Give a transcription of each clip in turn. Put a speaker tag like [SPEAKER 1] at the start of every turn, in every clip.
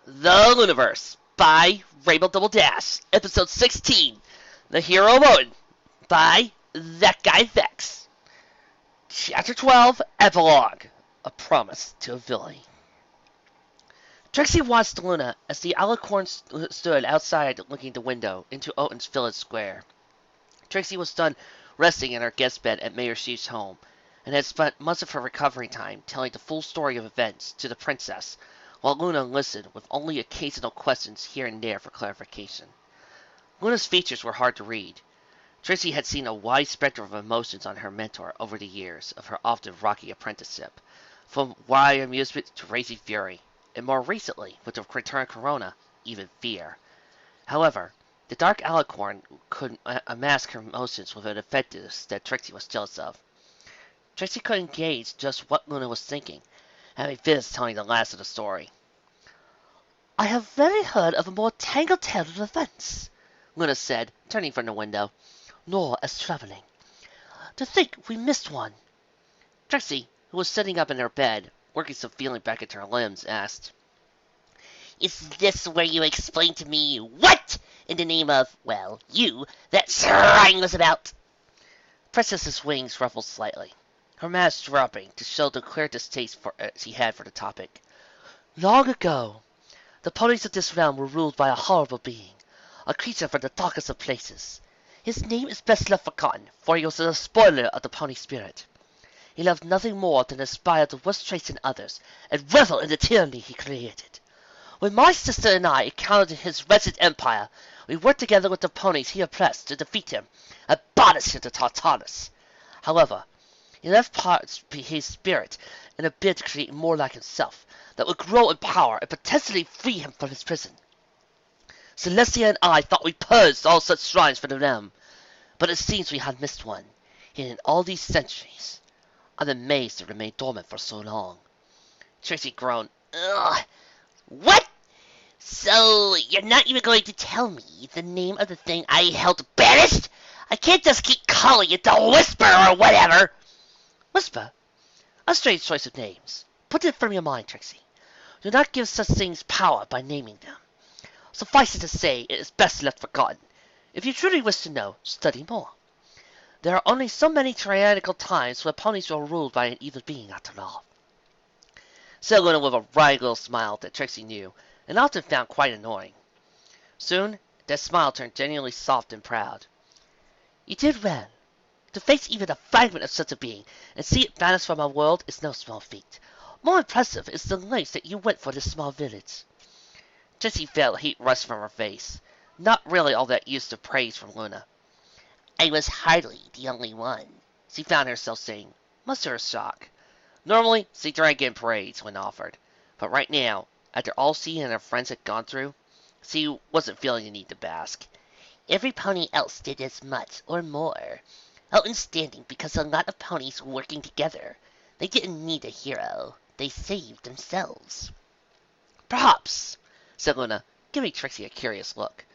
[SPEAKER 1] The Lunaverse by Rainbow Double Dash, Episode 16, The Hero of Oaton by That Guy Vex. Chapter 12, Epilogue, A Promise to a Villain. Trixie watched Luna as the alicorn stood outside looking the window into Oaton's village square. Trixie was done resting in her guest bed at Mayor Sheep's home, and had spent much of her recovery time telling the full story of events to the princess, while Luna listened with only occasional questions here and there for clarification. Luna's features were hard to read. Trixie had seen a wide spectrum of emotions on her mentor over the years of her often rocky apprenticeship, from wry amusement to racy fury, and more recently, with the return of Corona, even fear. However, the dark alicorn could mask her emotions with an effectiveness that Trixie was jealous of. Trixie couldn't gauge just what Luna was thinking, having finished telling the last of the story. "I have rarely heard of a more tangled tale of events," Luna said, turning from the window, "nor as traveling. To think we missed one." Trixie, who was sitting up in her bed, working some feeling back into her limbs, asked, "Is this where you explain to me what, in the name of, well, you, that shrine was about?" Princess's wings ruffled slightly, her mask dropping to show the clear distaste she had for the topic. "Long ago, the ponies of this realm were ruled by a horrible being, a creature from the darkest of places. His name is best left forgotten, for he was a spoiler of the pony spirit. He loved nothing more than to aspire the worst traits in others, and revel in the tyranny he created. When my sister and I encountered his wretched empire, we worked together with the ponies he oppressed to defeat him and banish him to Tartarus. However, he left part his spirit in a bid to create more like himself, that would grow in power and potentially free him from his prison. Celestia and I thought we purged all such shrines from the realm, but it seems we had missed one, and in all these centuries, I'm amazed it remained dormant for so long." Trixie groaned. "Ugh! What? So you're not even going to tell me the name of the thing I held banished? I can't just keep calling it the Whisper or whatever." "Whisper? A strange choice of names. Put it from your mind, Trixie. Do not give such things power by naming them. Suffice it to say, it is best left forgotten. If you truly wish to know, study more. There are only so many tyrannical times where ponies were ruled by an evil being after all," said Luna with a wry little smile that Trixie knew, and often found quite annoying. Soon, that smile turned genuinely soft and proud. "You did well. To face even a fragment of such a being, and see it banished from our world, is no small feat. More impressive is the lengths that you went for this small village." Trixie felt heat rush from her face, not really all that used to praise from Luna. "I was hardly the only one," she found herself saying, much to her shock. Normally, she drank in praise when offered, but right now, after all she and her friends had gone through, she wasn't feeling the need to bask. "Every pony else did as much, or more. Oaton's standing because a lot of ponies were working together. They didn't need a hero. They saved themselves." "Perhaps," said Luna, giving Trixie a curious look.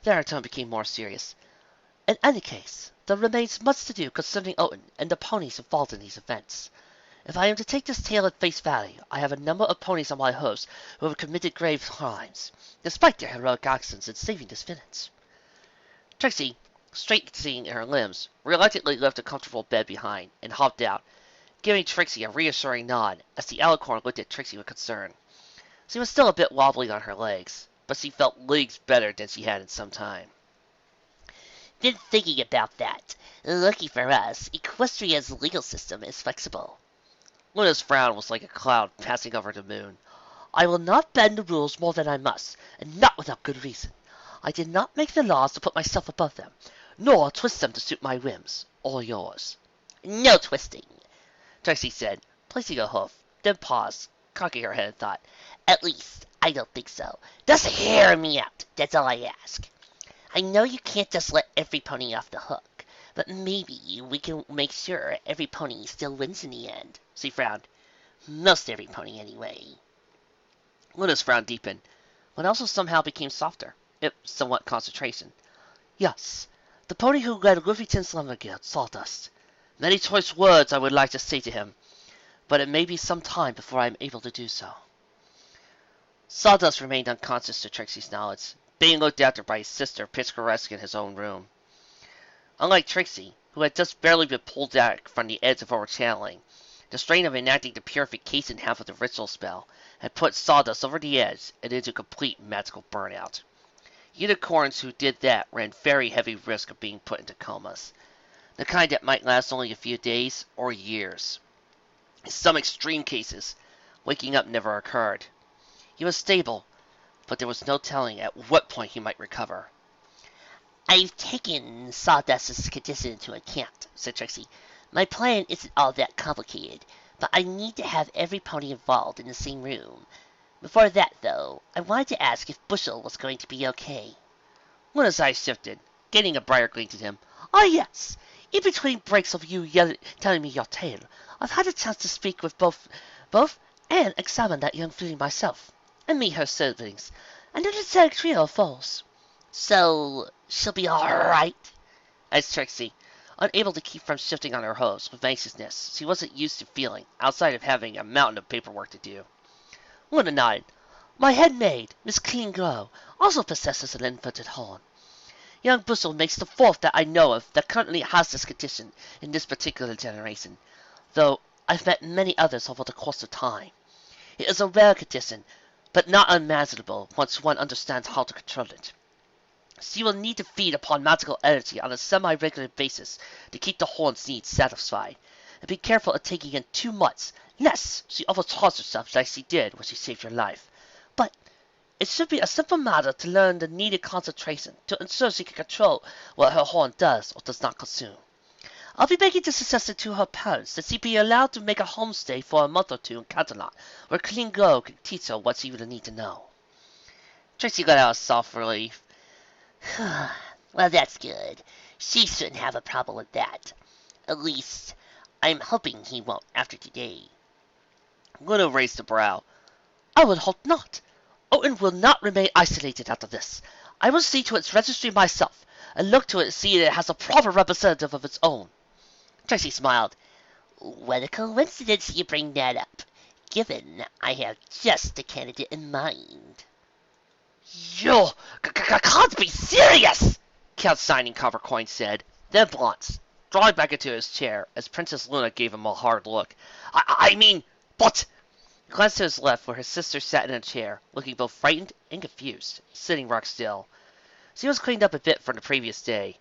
[SPEAKER 1] Then her tone became more serious. "In any case, there remains much to do concerning Oaton and the ponies involved in these events. If I am to take this tale at face value, I have a number of ponies on my hooves who have committed grave crimes, despite their heroic actions in saving this village." Trixie, straightening her limbs, reluctantly left the comfortable bed behind and hopped out, giving Trixie a reassuring nod as the alicorn looked at Trixie with concern. She was still a bit wobbly on her legs, but she felt leagues better than she had in some time. "Been thinking about that. Lucky for us, Equestria's legal system is flexible." Luna's frown was like a cloud passing over the moon. "I will not bend the rules more than I must, and not without good reason. I did not make the laws to put myself above them, nor twist them to suit my whims, or yours." "No twisting," Trixie said, placing a hoof, then paused, cocking her head in thought. "At least, I don't think so. Just hear me out, that's all I ask. I know you can't just let every pony off the hook, but maybe we can make sure every pony still wins in the end." She frowned. "Most every pony, anyway." Luna's frown deepened, but also somehow became softer, if somewhat concentration. "Yes, the pony who led Rufyton's Lumber Guild, Sawdust. Many choice words I would like to say to him, but it may be some time before I am able to do so." Sawdust remained unconscious to Trixie's knowledge, being looked after by his sister, picturesque in his own room. Unlike Trixie, who had just barely been pulled back from the edge of overchanneling, the strain of enacting the purification half of the ritual spell had put Sawdust over the edge and into complete magical burnout. Unicorns who did that ran very heavy risk of being put into comas, the kind that might last only a few days or years. In some extreme cases, waking up never occurred. He was stable, but there was no telling at what point he might recover.
[SPEAKER 2] "I've taken Sawdust's condition into account," said Trixie. "My plan isn't all that complicated, but I need to have every pony involved in the same room. Before that, though, I wanted to ask if Bushel was going to be okay."
[SPEAKER 1] Luna's eyes shifted, gaining a brighter glint in him.
[SPEAKER 2] "Oh, yes. In between breaks of you telling me your tale, I've had a chance to speak with both, and examine that young filly myself, and meet her siblings, and an exotic trio of foals." "So she'll be all right?"
[SPEAKER 1] asked Trixie, unable to keep from shifting on her hose with anxiousness she wasn't used to feeling outside of having a mountain of paperwork to do.
[SPEAKER 2] Luna nodded. "My head maid, Miss Clean Glow, also possesses an inverted horn. Young Bushel makes the fourth that I know of that currently has this condition in this particular generation, though I've met many others over the course of time. It is a rare condition, but not unmanageable once one understands how to control it. She will need to feed upon magical energy on a semi-regular basis to keep the horn's needs satisfied, and be careful of taking in too much, lest she overcharge herself like she did when she saved your life. But it should be a simple matter to learn the needed concentration to ensure she can control what her horn does or does not consume. I'll be making the suggestion to her parents that she be allowed to make a homestay for a month or two in Canterlot, where Clean Glow can teach her what she will need to know."
[SPEAKER 1] Trixie let out a soft relief.
[SPEAKER 2] "Well, that's good. She shouldn't have a problem with that. At least, I'm hoping he won't after today."
[SPEAKER 1] Luna raised a brow.
[SPEAKER 2] "I would hope not. Oaton will not remain isolated after this. I will see to its registry myself, and look to it see that it has a proper representative of its own."
[SPEAKER 1] Trixie smiled.
[SPEAKER 2] "What a coincidence you bring that up, given I have just the candidate in mind."
[SPEAKER 1] "You can't be serious!" Count Signing Coppercoin said, then glanced, drawing back into his chair as Princess Luna gave him a hard look. I mean, but... He glanced to his left, where his sister sat in a chair, looking both frightened and confused, sitting rock still. She was cleaned up a bit from the previous day,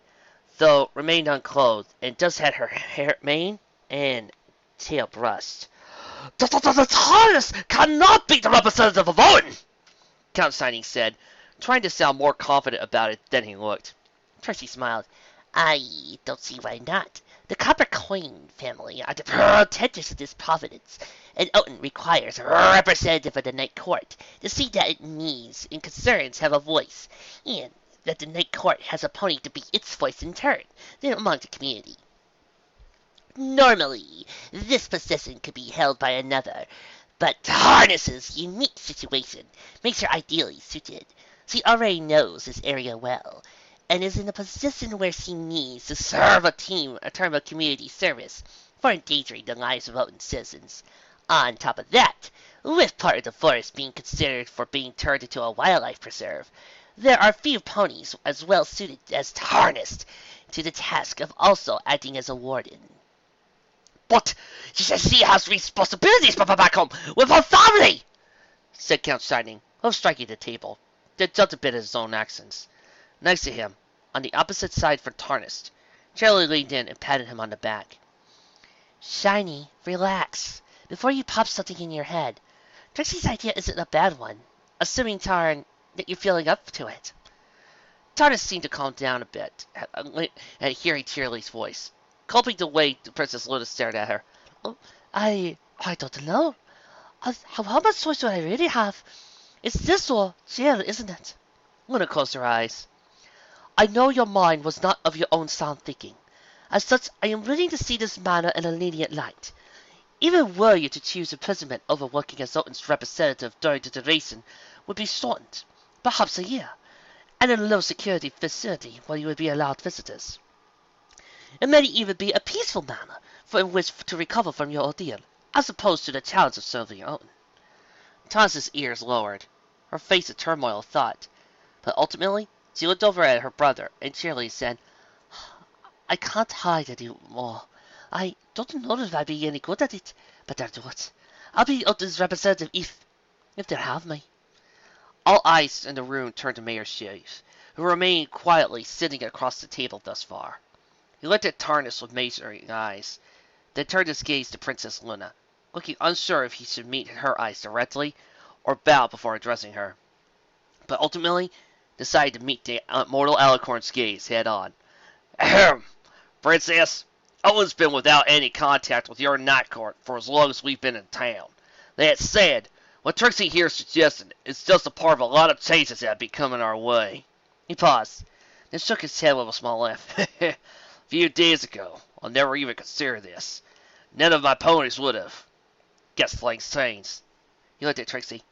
[SPEAKER 1] though remained unclothed, and just had her mane and tail brushed.
[SPEAKER 2] "The TARDIS cannot be the representative of Oaton!"
[SPEAKER 1] Count Signing said, trying to sound more confident about it than he looked.
[SPEAKER 2] Trixie smiled. "I don't see why not. The Coppercoin family are the protectors of this providence, and Oaton requires a representative of the Night Court to see that its needs and concerns have a voice, and that the Night Court has a pony to be its voice in turn among the community. Normally, this position could be held by another, but Harness's unique situation makes her ideally suited. She already knows this area well, and is in a position where she needs to serve a term of community service for endangering the lives of Oaton citizens. On top of that, with part of the forest being considered for being turned into a wildlife preserve, there are few ponies as well suited as Harness to the task of also acting as a warden."
[SPEAKER 1] "But she has responsibilities back home with her family," said Count Shining, both striking the table, then jumped a bit at his own accents. Next to him, on the opposite side from Tarnist, Charlie leaned in and patted him on the back.
[SPEAKER 2] "Shiny, relax, before you pop something in your head. Trixie's idea isn't a bad one, assuming, Tarn, that you're feeling up to it."
[SPEAKER 1] Tarnist seemed to calm down a bit at hearing Cheerilee's voice, gulping the way the Princess Luna stared at her.
[SPEAKER 2] "Oh, I don't know. How much choice do I really have? It's this or jail, isn't it?"
[SPEAKER 1] Luna closed her eyes.
[SPEAKER 2] "I know your mind was not of your own sound thinking. As such, I am willing to see this matter in a lenient light. Even were you to choose imprisonment over working as Oaton's representative during the duration would be shortened, perhaps a year, and in a low-security facility where you would be allowed visitors. It may even be a peaceful manner in which to recover from your ordeal, as opposed to the challenge of serving Oaton."
[SPEAKER 1] Thomas's ears lowered.
[SPEAKER 2] her face a turmoil of thought. But ultimately, she looked over at her brother and cheerily said, I can't hide anymore. I don't know if I'll be any good at it, but I'll do it. I'll be Oaton's representative if they'll have me. All eyes in the room turned to Mayor Sheriff, who remained quietly sitting across the table thus far. He looked at Tarnus with measuring eyes, then turned his gaze to Princess Luna, looking unsure if he should meet her eyes directly or bow before addressing her, but ultimately decided to meet the mortal Alicorn's gaze head on. Ahem! Princess, Owen's been without any contact with your night court for as long as we've been in town. That said, what Trixie here suggested is just a part of a lot of changes that have been coming our way. He paused, then shook his head with a small laugh. A few days ago, I'll never even consider this. None of my ponies would have. Guess things changed. He looked at Trixie.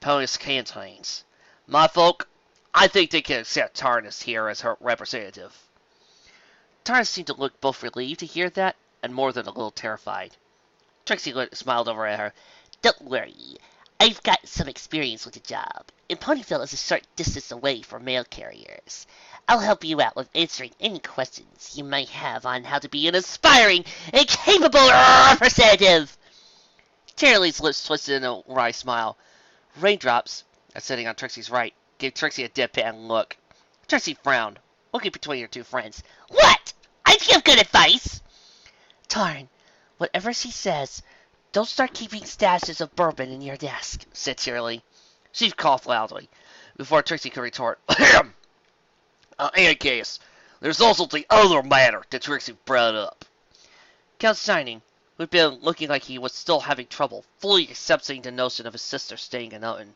[SPEAKER 2] Ponies can change. My folk, I think they can accept Tarnus here as her representative. Tarnus seemed to look both relieved to hear that and more than a little terrified. Trixie smiled over at her. Don't worry. I've got some experience with the job, and Ponyville is a short distance away from mail carriers. I'll help you out with answering any questions you might have on how to be an aspiring and capable representative. Cheerilee's lips twisted in a wry smile. Raindrops, sitting on Trixie's right, gave Trixie a deadpan look. Trixie frowned, looking between her two friends. What? I give good advice! Tarn, whatever she says, don't start keeping stashes of bourbon in your desk, said Cheerilee. She coughed loudly, before Trixie could retort. In any case, there's also the other matter that Trixie brought up. Count Shining, who had been looking like he was still having trouble fully accepting the notion of his sister staying in Oaton,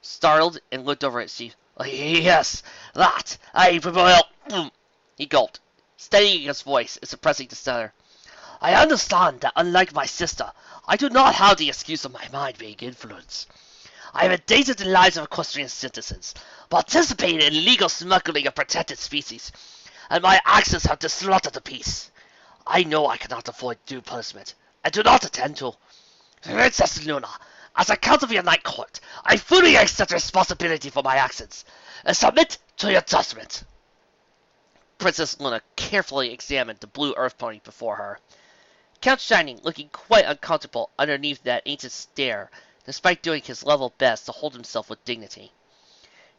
[SPEAKER 2] startled and looked over at Steve. Yes, that, he gulped, steadying his voice and suppressing the stutter. I understand that, unlike my sister, I do not have the excuse of my mind being influenced. I have endangered the lives of equestrian citizens, participated in illegal smuggling of protected species, and my actions have disrupted the peace. I know I cannot avoid due punishment, and do not intend to. Princess Luna, as a count of your night court, I fully accept responsibility for my actions, and submit to your judgment. Princess Luna carefully examined the blue earth pony before her. Count Shining, looking quite uncomfortable underneath that ancient stare, despite doing his level best to hold himself with dignity.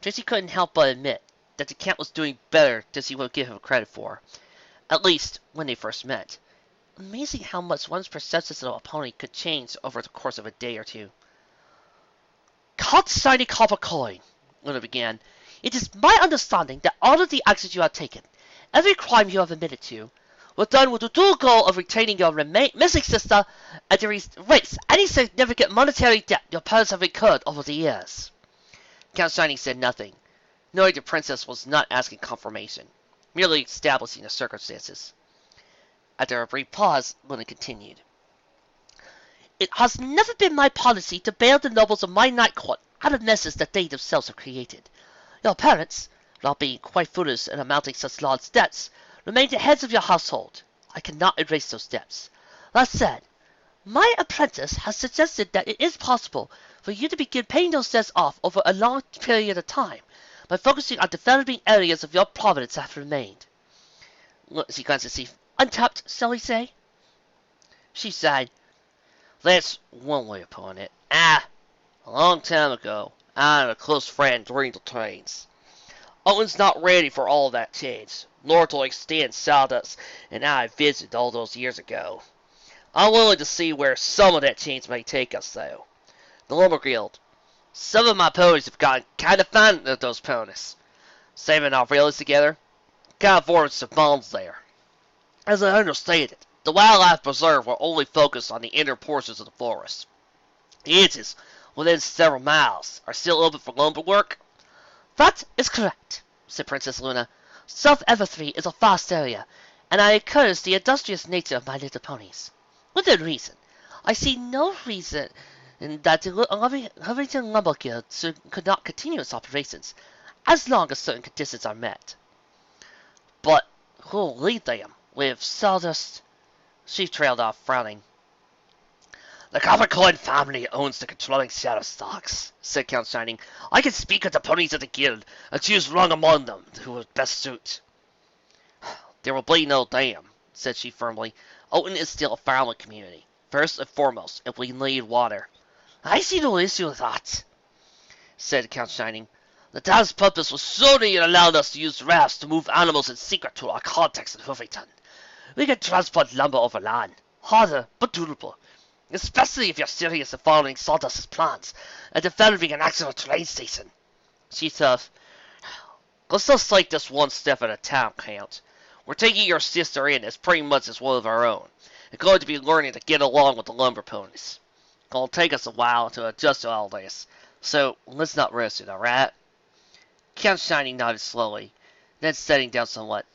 [SPEAKER 2] Trixie couldn't help but admit that the Count was doing better than she would give him credit for, at least when they first met. Amazing how much one's perceptions of a pony could change over the course of a day or two. Count Shining Copper Coin, Luna began. It is my understanding that all of the actions you have taken, every crime you have admitted to, were done with the dual goal of retaining your missing sister and to erase any significant monetary debt your parents have incurred over the years. Count Shining said nothing, knowing the princess was not asking confirmation, merely establishing the circumstances. After a brief pause, Luna continued. It has never been my policy to bail the nobles of my night court out of messes that they themselves have created. Your parents, without being quite foolish in amounting such large debts, remain the heads of your household. I cannot erase those debts. That said, my apprentice has suggested that it is possible for you to begin paying those debts off over a long period of time by focusing on developing areas of your providence that have remained. She glanced at Steve. Untapped, shall we say? She sighed. That's one way of putting it. A long time ago, I had a close friend during the trains. Owen's not ready for all that change, nor to extend sawdust and I visited all those years ago. I'm willing to see where some of that change may take us, though. The Lumber Guild. Some of my ponies have gotten kind of fond of those ponies. Saving our villages together, kind of formed some bonds there. As I understand it, the Wildlife Preserve will only focus on the inner portions of the forest. The edges, within several miles, are still open for lumber work. That is correct, said Princess Luna. South Everthree is a vast area, and I encourage the industrious nature of my little ponies. Within reason, I see no reason that the Huffington Lumber Guild could not continue its operations, as long as certain conditions are met. But who'll lead them with sawdust? She trailed off, frowning. The Capricorn family owns the controlling shadow stocks, said Count Shining. I can speak with the ponies of the guild and choose one among them who will best suit. There will be no dam, said she firmly. Oaton is still a farming community. First and foremost, if we need water. I see no issue with that, said Count Shining. The dam's purpose was solely it allowed us to use rafts to move animals in secret to our contacts in Hoofington. We can transport lumber over land, harder but doable, especially if you're serious in following Sawdust's plans and developing an actual train station. She thought, let's just take this one step at a time, Count. We're taking your sister in as pretty much as one of our own, and going to be learning to get along with the lumber ponies. It'll take us a while to adjust to all this, so let's not rush it, alright? Count Shining nodded slowly, then setting down somewhat.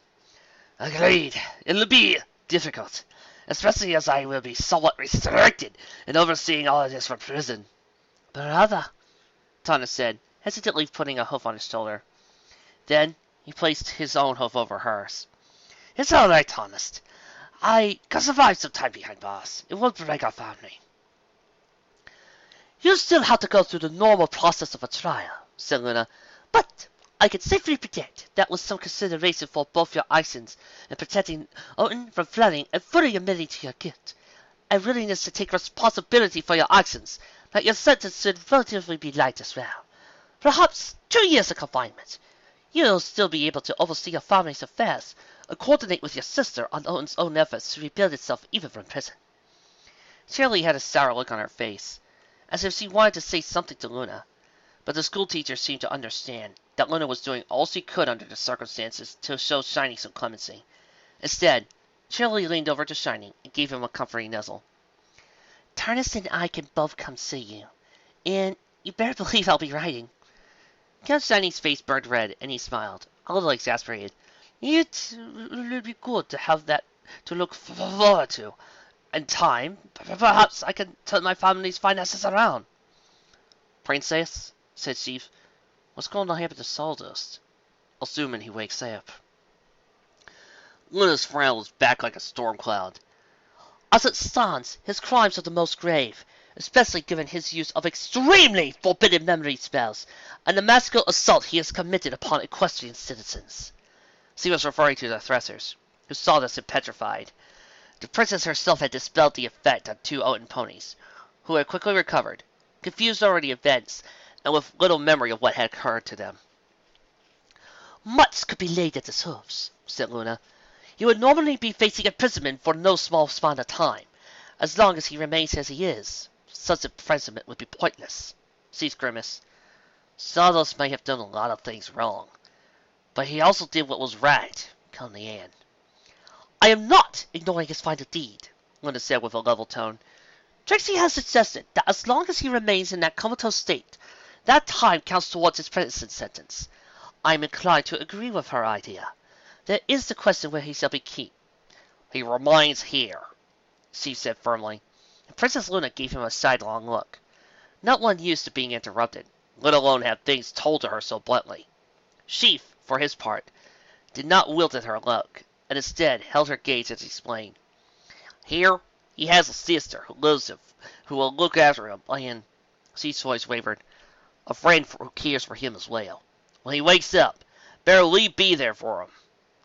[SPEAKER 2] Agreed. It'll be difficult, especially as I will be somewhat restricted in overseeing all of this from prison. But rather, Thomas said, hesitantly putting a hoof on his shoulder. Then he placed his own hoof over hers. It's all right, Thomas. I can survive some time behind bars. It won't break our family. You still have to go through the normal process of a trial, said Luna, but I can safely predict that with some consideration for both your actions in protecting Oaton from flooding and fully admitting to your guilt, and willingness to take responsibility for your actions, that your sentence should relatively be light as well. Perhaps 2 years of confinement. You'll still be able to oversee your family's affairs and coordinate with your sister on Oaton's own efforts to rebuild itself even from prison. Cheerilee had a sour look on her face, as if she wanted to say something to Luna, but the schoolteacher seemed to understand that Luna was doing all she could under the circumstances to show Shining some clemency. Instead, Cheerilee leaned over to Shining and gave him a comforting nuzzle. Tarnus and I can both come see you, and you better believe I'll be writing. Count Shining's face burned red, and he smiled, a little exasperated. It would be good to have that to look forward to. In time, perhaps I can turn my family's finances around. Princess, said Chief, what's going to happen to Sawdust? Assuming he wakes up. Luna's frown was back like a storm cloud. As it stands, his crimes are the most grave, especially given his use of extremely forbidden memory spells, and the massacre assault he has committed upon equestrian citizens. She was referring to the Threshers, who saw this and petrified. The princess herself had dispelled the effect on 2 Oaton ponies, who had quickly recovered, confused over the events, and with little memory of what had occurred to them. Much could be laid at his hoofs, said Luna. He would normally be facing imprisonment for no small span of time, as long as he remains as he is. Such imprisonment would be pointless. Cease grimace. Sawdust may have done a lot of things wrong, but he also did what was right, come the end. I am not ignoring his final deed, Luna said with a level tone. Trixie has suggested that as long as he remains in that comatose state, that time counts towards his prison sentence. I am inclined to agree with her idea. There is the question where he shall be kept. He remains here, she said firmly. Princess Luna gave him a sidelong look, not one used to being interrupted, let alone have things told to her so bluntly. Sheaf, for his part, did not wilt at her look, and instead held her gaze as he explained. Here, he has a sister who lives who will look after him, and, Sheaf's voice wavered, a friend who cares for him as well. When he wakes up, better leave be there for him.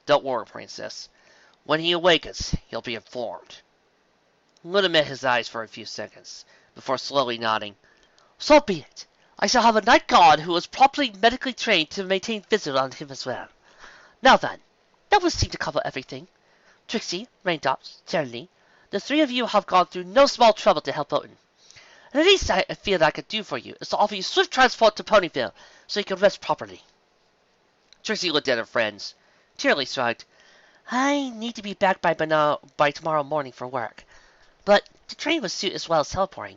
[SPEAKER 2] Don't worry, Princess. When he awakens, he'll be informed. Luna met his eyes for a few seconds, before slowly nodding. So be it. I shall have a night guard who is properly medically trained to maintain vigil on him as well. Now then, that would seem to cover everything. Trixie, Raindrops, Cheerilee, the 3 of you have gone through no small trouble to help Oaton. And the least I feel I could do for you is to offer you swift transport to Ponyville, so you can rest properly. Trixie looked at her friends. Cheerilee shrugged. I need to be back by tomorrow morning for work. But the train would suit as well as teleporting.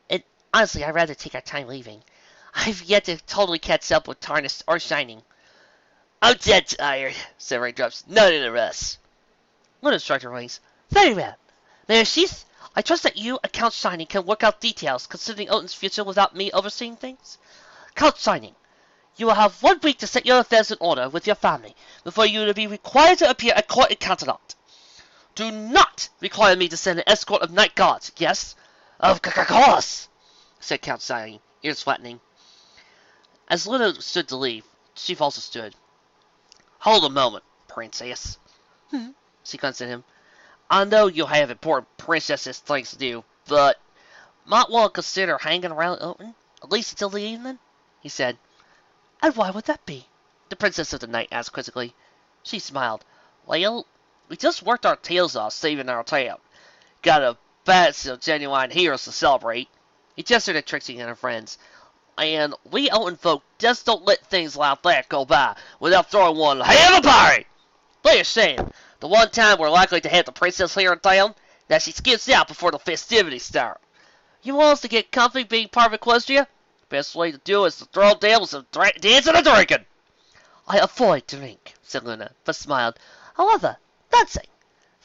[SPEAKER 2] And honestly, I'd rather take our time leaving. I've yet to totally catch up with Tarnus or Shining. I'm dead tired, said Raindrops. None of the rest. Luna shrugged her wings. Very well. Mayor Sheath, I trust that you and Count Shining can work out details concerning Oaton's future without me overseeing things. Count Shining, you will have 1 week to set your affairs in order with your family before you will be required to appear at court in Canterlot. Do not require me to send an escort of night guards, yes? Of course, said Count Shining, ears flattening. As Luna stood to leave, Chief also stood. Hold a moment, princess. She glanced at him. I know you have important princesses things to do, but might want to consider hanging around Oaton, at least until the evening, he said. And why would that be? The Princess of the Night asked quizzically. She smiled. Well, we just worked our tails off saving our town. Got a batch of genuine heroes to celebrate. He gestured at Trixie and her friends. And we Oaton folk just don't let things like that go by without throwing one hell of a party. They're ashamed. The one time we're likely to have the princess here in town, that she skips out before the festivities start. You want us to get comfy being part of Equestria? Best way to do it is to throw down with some dancing and drinking. I avoid drink, said Luna, but smiled. However, dancing,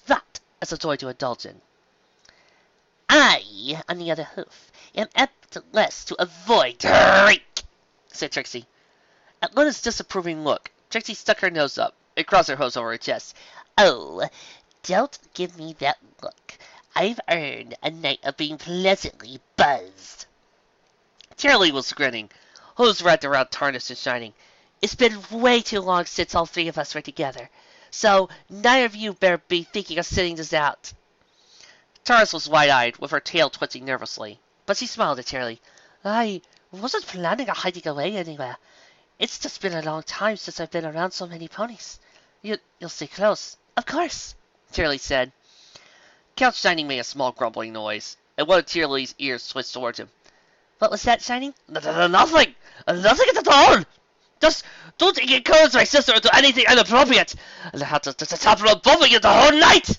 [SPEAKER 2] that is a joy to indulge in. I, on the other hoof, am apt less to avoid drink, said Trixie. At Luna's disapproving look, Trixie stuck her nose up and crossed her hose over her chest. Oh, don't give me that look. I've earned a night of being pleasantly buzzed. Cheerilee was grinning, hose wrapped around Tarnished and Shining. It's been way too long since all three of us were together, so neither of you better be thinking of sitting this out. Tarnished was wide-eyed, with her tail twitching nervously, but she smiled at Cheerilee. I wasn't planning on hiding away anywhere. It's just been a long time since I've been around so many ponies. You'll stay close. Of course, Cheerilee said. Count Shining made a small grumbling noise, and one of Cheerilee's ears twitched towards him. What was that, Shining?
[SPEAKER 1] Nothing! Nothing at all! Just don't encourage my sister to do anything inappropriate! I'll have to stop her bumping you the whole night!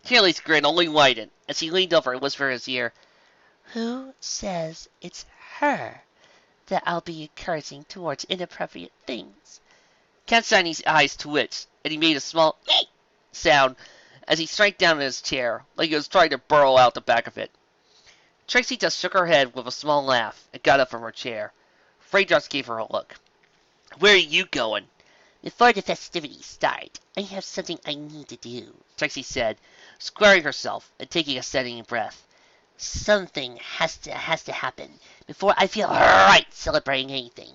[SPEAKER 2] Cheerilee's grin only widened as he leaned over and whispered in his ear. Who says it's her that I'll be encouraging towards inappropriate things? Count Shining's eyes twitched, and he made a small eek sound as he shrank down in his chair, like he was trying to burrow out the back of it. Trixie just shook her head with a small laugh and got up from her chair. Raindrops gave her a look. Where are you going? Before the festivities start, I have something I need to do, Trixie said, squaring herself and taking a steadying breath. Something has to happen before I feel right celebrating anything.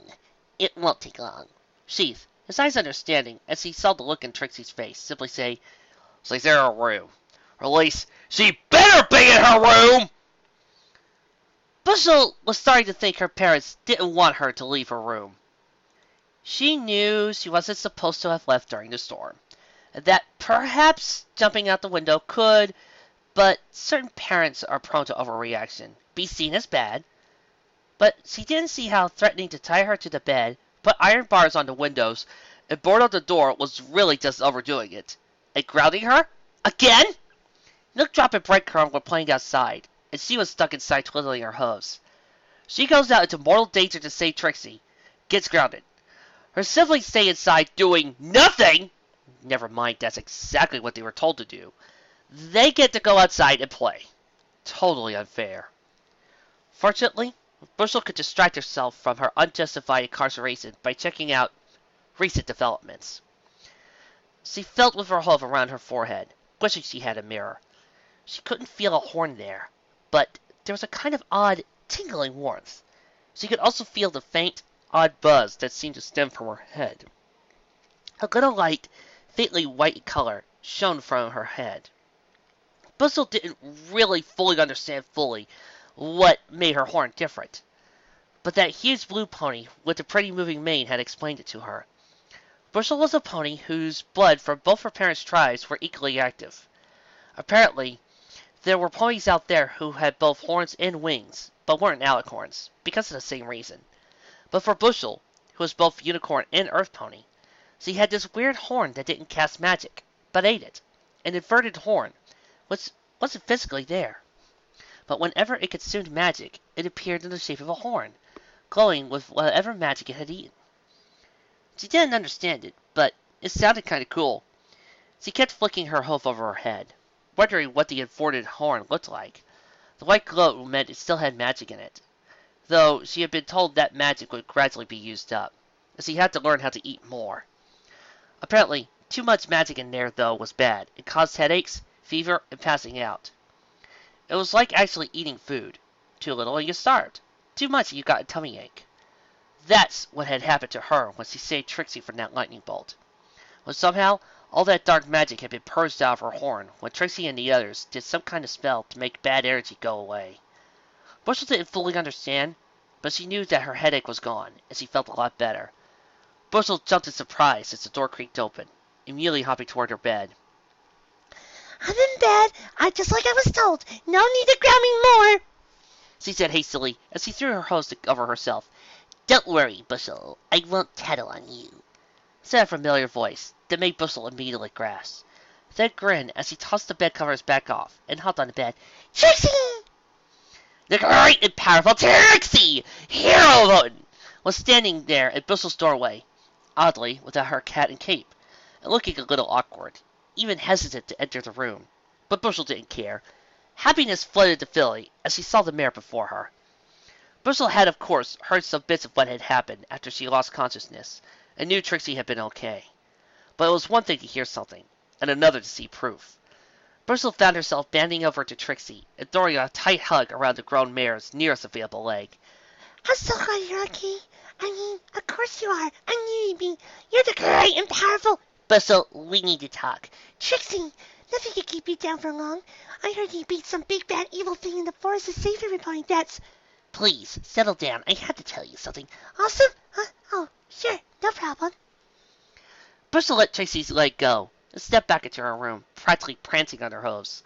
[SPEAKER 2] It won't take long. Sheath, his eyes understanding as he saw the look in Trixie's face, simply say,
[SPEAKER 1] She's in her room. Or at least, she better be in her room!
[SPEAKER 2] Bushel was starting to think her parents didn't want her to leave her room. She knew she wasn't supposed to have left during the storm, and that perhaps jumping out the window could, but certain parents are prone to overreaction, be seen as bad. But she didn't see how threatening to tie her to the bed, put iron bars on the windows, and board up the door was really just overdoing it. And grounding her? Again? Milkdrop and Breadcrumb were playing outside, and she was stuck inside twiddling her hose. She goes out into mortal danger to save Trixie, gets grounded. Her siblings stay inside doing nothing. Never mind, that's exactly what they were told to do. They get to go outside and play. Totally unfair. Fortunately, Bushel could distract herself from her unjustified incarceration by checking out recent developments. She felt with her hoof around her forehead, wishing she had a mirror. She couldn't feel a horn there, but there was a kind of odd, tingling warmth. She could also feel the faint, odd buzz that seemed to stem from her head. A little light, faintly white in color, shone from her head. Bushel didn't really fully understand what made her horn different, but that huge blue pony with the pretty moving mane had explained it to her. Bushel was a pony whose blood from both her parents' tribes were equally active. Apparently, there were ponies out there who had both horns and wings, but weren't alicorns, because of the same reason. But for Bushel, who was both unicorn and earth pony, she had this weird horn that didn't cast magic, but ate it, an inverted horn, which wasn't physically there. But whenever it consumed magic, it appeared in the shape of a horn, glowing with whatever magic it had eaten. She didn't understand it, but it sounded kind of cool. She kept flicking her hoof over her head, wondering what the inverted horn looked like. The white glow meant it still had magic in it, though she had been told that magic would gradually be used up, as she had to learn how to eat more. Apparently, too much magic in there, though, was bad. It caused headaches, fever, and passing out. It was like actually eating food. Too little and you starved. Too much and you got a tummy ache. That's what had happened to her when she saved Trixie from that lightning bolt. But somehow, all that dark magic had been purged out of her horn when Trixie and the others did some kind of spell to make bad energy go away. Bushel didn't fully understand, but she knew that her headache was gone, and she felt a lot better. Bushel jumped in surprise as the door creaked open, immediately hopping toward her bed.
[SPEAKER 3] I'm in bed. I just like I was told. No need to grab me more,
[SPEAKER 2] She said hastily as she threw her hose over herself.
[SPEAKER 1] Don't worry, Bushel. I won't tattle on you,
[SPEAKER 2] Said a familiar voice that made Bushel immediately grasp. Then grinned as he tossed the bed covers back off and hopped on the bed.
[SPEAKER 3] Trixie!
[SPEAKER 1] The great and powerful Trixie, Hero of Oaton,
[SPEAKER 2] Was standing there at Bushel's doorway, oddly without her cat and cape, and looking a little awkward, even hesitant to enter the room. But Bushel didn't care. Happiness flooded the filly as she saw the mare before her. Bushel had, of course, heard some bits of what had happened after she lost consciousness, and knew Trixie had been okay. But it was one thing to hear something, and another to see proof. Bushel found herself bending over to Trixie and throwing a tight hug around the grown mare's nearest available leg.
[SPEAKER 3] I'm so glad you're okay. I mean, of course you are. I knew you'd be. You're the great and powerful.
[SPEAKER 1] Bushel, we need to talk.
[SPEAKER 3] Trixie, nothing can keep you down for long. I heard you beat some big bad evil thing in the forest to save everybody. That's...
[SPEAKER 1] Please, settle down. I have to tell you something.
[SPEAKER 3] Awesome? Huh? Oh, sure. No problem.
[SPEAKER 2] Bushel let Trixie's leg go and stepped back into her room, practically prancing on her hooves.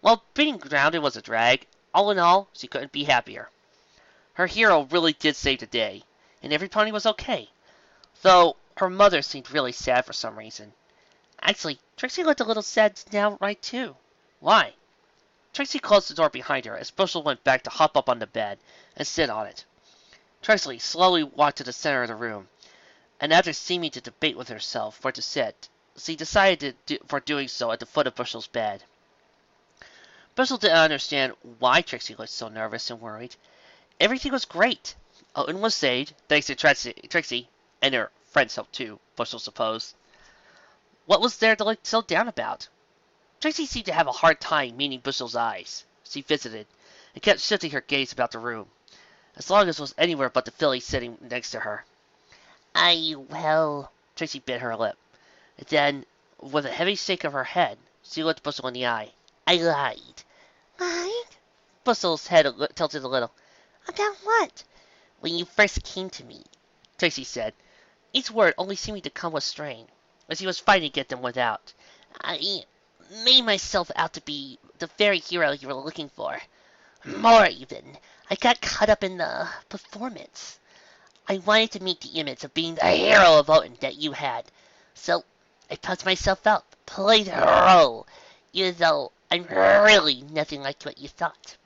[SPEAKER 2] While being grounded was a drag, all in all, she couldn't be happier. Her hero really did save the day, and every pony was okay. Though her mother seemed really sad for some reason. Actually, Trixie looked a little sad now, right too. Why? Trixie closed the door behind her as Bushel went back to hop up on the bed and sit on it. Trixie slowly walked to the center of the room, and after seeming to debate with herself where to sit, she decided for doing so at the foot of Bushel's bed. Bushel didn't understand why Trixie looked so nervous and worried. Everything was great. Oaton was saved, thanks to Trixie, and her friends helped too, Bushel supposed. What was there to look so down about? Trixie seemed to have a hard time meeting Bushel's eyes. She visited, and kept shifting her gaze about the room, as long as it was anywhere but the filly sitting next to her.
[SPEAKER 1] Well,
[SPEAKER 2] Trixie bit her lip. And then, with a heavy shake of her head, she looked Bushel in the eye.
[SPEAKER 1] I lied.
[SPEAKER 3] Lied?
[SPEAKER 2] Bushel's head tilted a little.
[SPEAKER 3] About what?
[SPEAKER 1] When you first came to me,
[SPEAKER 2] Trixie said, each word only seeming to come with strain, as he was fighting to get them without.
[SPEAKER 1] I made myself out to be the very hero you were looking for. More even, I got caught up in the performance. I wanted to meet the image of being the hero of Oaton that you had. So I pumped myself out, played the role, even though I'm really nothing like what you thought.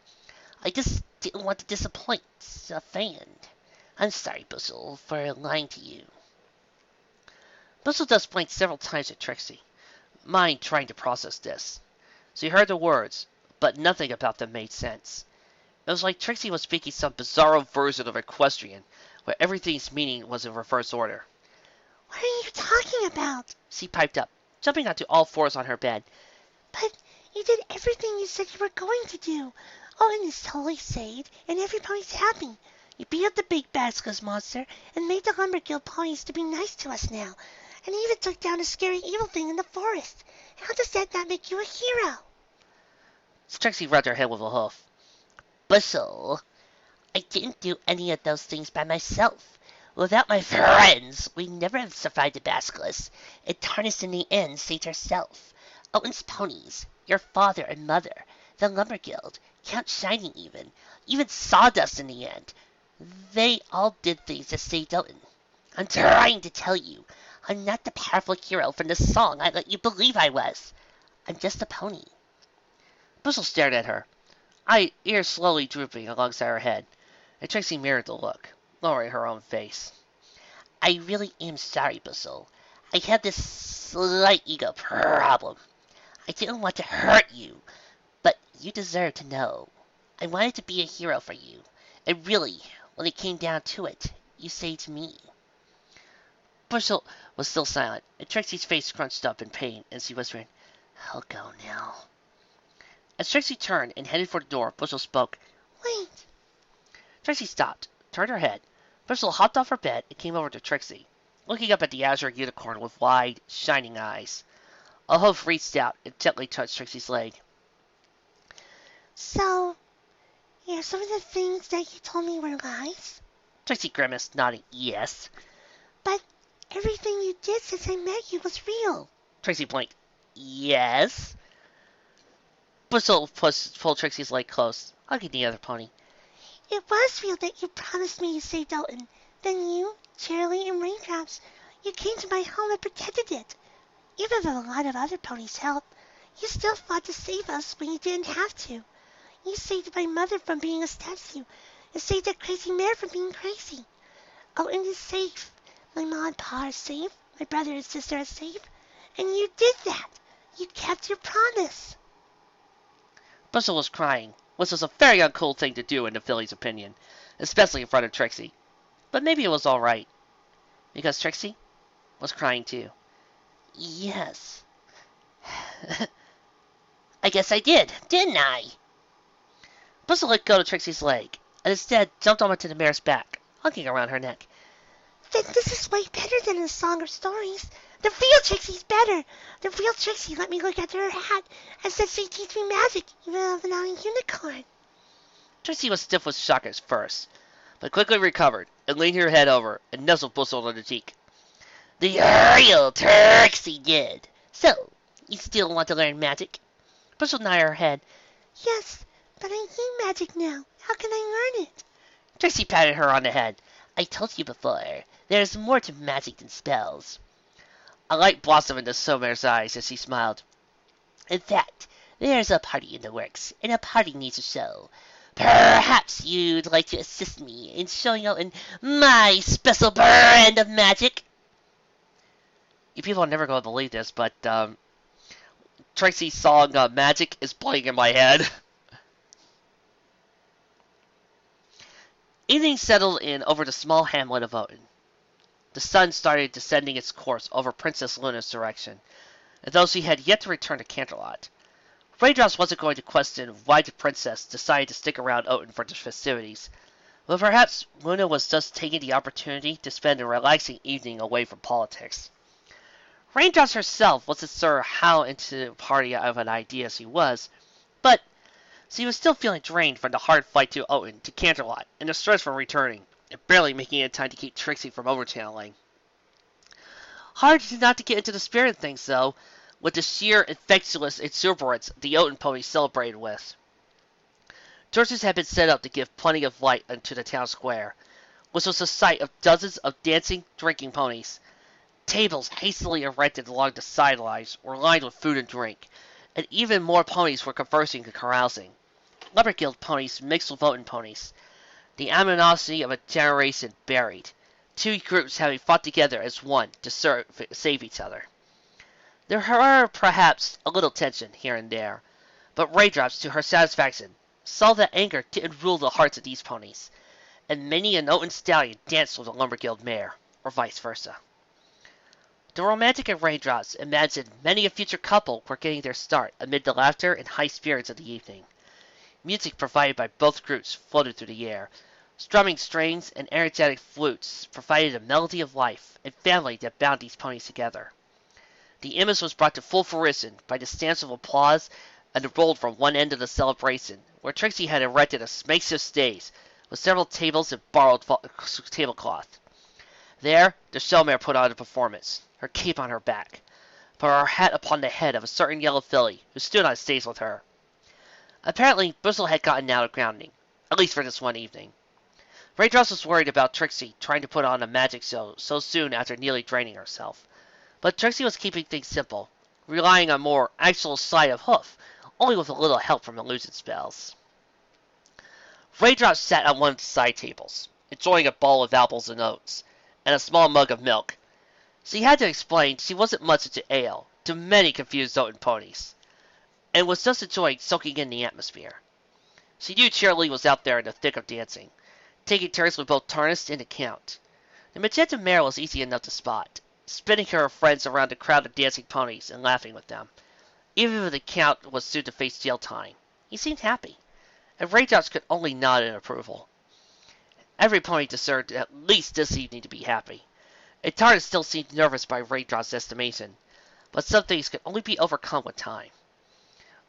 [SPEAKER 1] I just didn't want to disappoint a fan. I'm sorry, Bushel, for lying to you.
[SPEAKER 2] Bushel just blinked several times at Trixie, mind trying to process this. She heard the words, but nothing about them made sense. It was like Trixie was speaking some bizarro version of equestrian, where everything's meaning was in reverse order.
[SPEAKER 3] What are you talking about?
[SPEAKER 2] She piped up, jumping onto all fours on her bed.
[SPEAKER 3] But you did everything you said you were going to do. Owen is totally saved, and everybody's happy. You beat up the big basilisk monster, and made the Lumber Guild ponies to be nice to us now, and even took down a scary evil thing in the forest. How does that not make you a hero?
[SPEAKER 2] Trixie rubbed her head with a hoof.
[SPEAKER 1] Bushel, I didn't do any of those things by myself. Without my friends, we never have survived the basilisk. And Tarnished in the end saved herself. Owen's ponies, your father and mother, the Lumber Guild, Count Shining even Sawdust in the end. They all did things to save Owen. I'm trying to tell you, I'm not the powerful hero from the song I let you believe I was. I'm just a pony.
[SPEAKER 2] Bushel stared at her, ears slowly drooping alongside her head, and Trixie mirrored the look, lowering her own face.
[SPEAKER 1] I really am sorry, Bushel. I had this slight ego problem. I didn't want to hurt you, but you deserve to know. I wanted to be a hero for you, and really, when it came down to it, you saved me.
[SPEAKER 2] Bushel was still silent, and Trixie's face scrunched up in pain as she whispered,
[SPEAKER 1] I'll go now.
[SPEAKER 2] As Trixie turned and headed for the door, Bushel spoke.
[SPEAKER 3] Wait.
[SPEAKER 2] Trixie stopped, turned her head. Bushel hopped off her bed and came over to Trixie, looking up at the azure unicorn with wide, shining eyes. A hoof reached out and gently touched Trixie's leg.
[SPEAKER 3] So, yeah, some of the things that you told me were lies?
[SPEAKER 2] Trixie grimaced, nodding yes.
[SPEAKER 3] But everything you did since I met you was real.
[SPEAKER 2] Trixie blinked. Yes? Bushel pulled Trixie's leg close, hugging the other pony.
[SPEAKER 3] It was real that you promised me you saved Oaton. Then you, Cheerilee, and Raindrops, you came to my home and protected it. Even though a lot of other ponies helped, you still fought to save us when you didn't have to. You saved my mother from being a statue, and saved that crazy mare from being crazy. Oaton is safe. My mom and pa are safe. My brother and sister are safe. And you did that. You kept your promise.
[SPEAKER 2] Bushel was crying, which was a very uncool thing to do in the filly's opinion, especially in front of Trixie. But maybe it was all right, because Trixie was crying too. Yes. I guess I did, didn't I? Bushel let go of Trixie's leg, and instead jumped onto the mare's back, hugging around her neck.
[SPEAKER 3] Then this is way better than a song or stories. The real Trixie's better. The real Trixie let me look at her hat and said she'd teach me magic, even though I'm not a unicorn.
[SPEAKER 2] Trixie was stiff with shock at first, but quickly recovered and leaned her head over and nuzzled Bushel on the cheek. The real Trixie did. So, you still want to learn magic? Bushel nodded her head.
[SPEAKER 3] Yes, but I need magic now. How can I learn it?
[SPEAKER 2] Trixie patted her on the head. I told you before, there's more to magic than spells. A light blossomed into Somer's eyes as she smiled. In fact, there's a party in the works, and a party needs a show. Perhaps you'd like to assist me in showing out in my special brand of magic? You people are never going to believe this, but Trixie's song Magic is playing in my head. Evening settled in over the small hamlet of Oaton. The sun started descending its course over Princess Luna's direction, and though she had yet to return to Canterlot, Raindrops wasn't going to question why the princess decided to stick around Oaton for the festivities, but perhaps Luna was just taking the opportunity to spend a relaxing evening away from politics. Raindrops herself wasn't sure how into the party of an idea she was, but she was still feeling drained from the hard flight to Oaton to Canterlot and the stress from returning, and barely making it in time to keep Trixie from overchanneling. Hard not to get into the spirit of things, though, with the sheer infectious exuberance the Oaton ponies celebrated with. Torches had been set up to give plenty of light into the town square, which was the site of dozens of dancing, drinking ponies. Tables hastily erected along the sidelines were lined with food and drink, and even more ponies were conversing and carousing. Lumber Guild ponies mixed with Oaton ponies. The animosity of a generation buried, two groups having fought together as one to save each other. There were perhaps a little tension here and there, but Raindrops, to her satisfaction, saw that anger didn't rule the hearts of these ponies, and many an Oaton stallion danced with a Lumber Guild mare, or vice versa. The romantic and Raindrops imagined many a future couple were getting their start amid the laughter and high spirits of the evening. Music provided by both groups floated through the air. Strumming strings and energetic flutes provided a melody of life and family that bound these ponies together. The image was brought to full fruition by the stamps of applause and rolled from one end of the celebration, where Trixie had erected a makeshift stage with several tables and borrowed tablecloth. There, the show mare put on a performance, her cape on her back, but her hat upon the head of a certain yellow filly who stood on stage with her. Apparently, Bushel had gotten out of grounding, at least for this one evening. Raindrops was worried about Trixie trying to put on a magic show so soon after nearly draining herself, but Trixie was keeping things simple, relying on more actual sleight of hoof, only with a little help from illusion spells. Raindrops sat on one of the side tables, enjoying a bowl of apples and oats, and a small mug of milk. She had to explain she wasn't much into ale to many confused Oaton ponies, and was just enjoying soaking in the atmosphere. She knew Cheerilee was out there in the thick of dancing, taking turns with both Tarnished and the Count. The magenta mare was easy enough to spot, spinning her friends around a crowd of dancing ponies and laughing with them, even if the Count was soon to face jail time, He seemed happy, and Raindrops could only nod in approval. Every pony deserved at least this evening to be happy. And Tarnus still seemed nervous by Raindrop's estimation, but some things could only be overcome with time.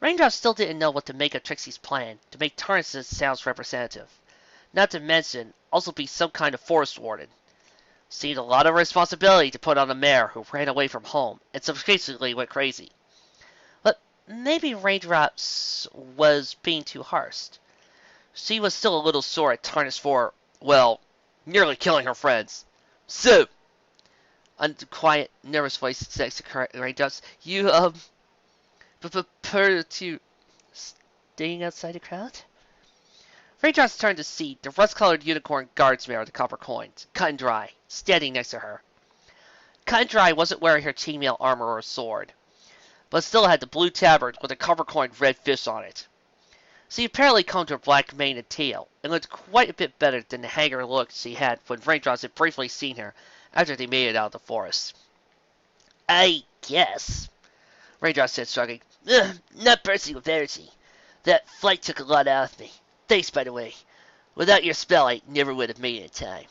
[SPEAKER 2] Raindrops still didn't know what to make of Trixie's plan to make Tarnus sales representative, not to mention also be some kind of forest warden. Seemed a lot of responsibility to put on a mare who ran away from home and subsequently went crazy. But maybe Raindrops was being too harsh. She was still a little sore at Tarnus for, well, nearly killing her friends. So, a quiet, nervous voice says to Raindrops, you, prefer to staying outside the crowd? Raindrops turned to see the rust-colored unicorn guardsmare of the copper coins, cut and dry, standing next to her. Cut and dry wasn't wearing her chainmail armor or sword, but still had the blue tabard with a copper coin red fish on it. She apparently combed her black mane and tail, and looked quite a bit better than the haggard look she had when Raindrops had briefly seen her after they made it out of the forest.
[SPEAKER 1] I guess,
[SPEAKER 2] Raindrops said, shrugging.
[SPEAKER 1] Not bursting with energy. That flight took a lot out of me. Thanks, by the way. Without your spell, I never would have made it in time.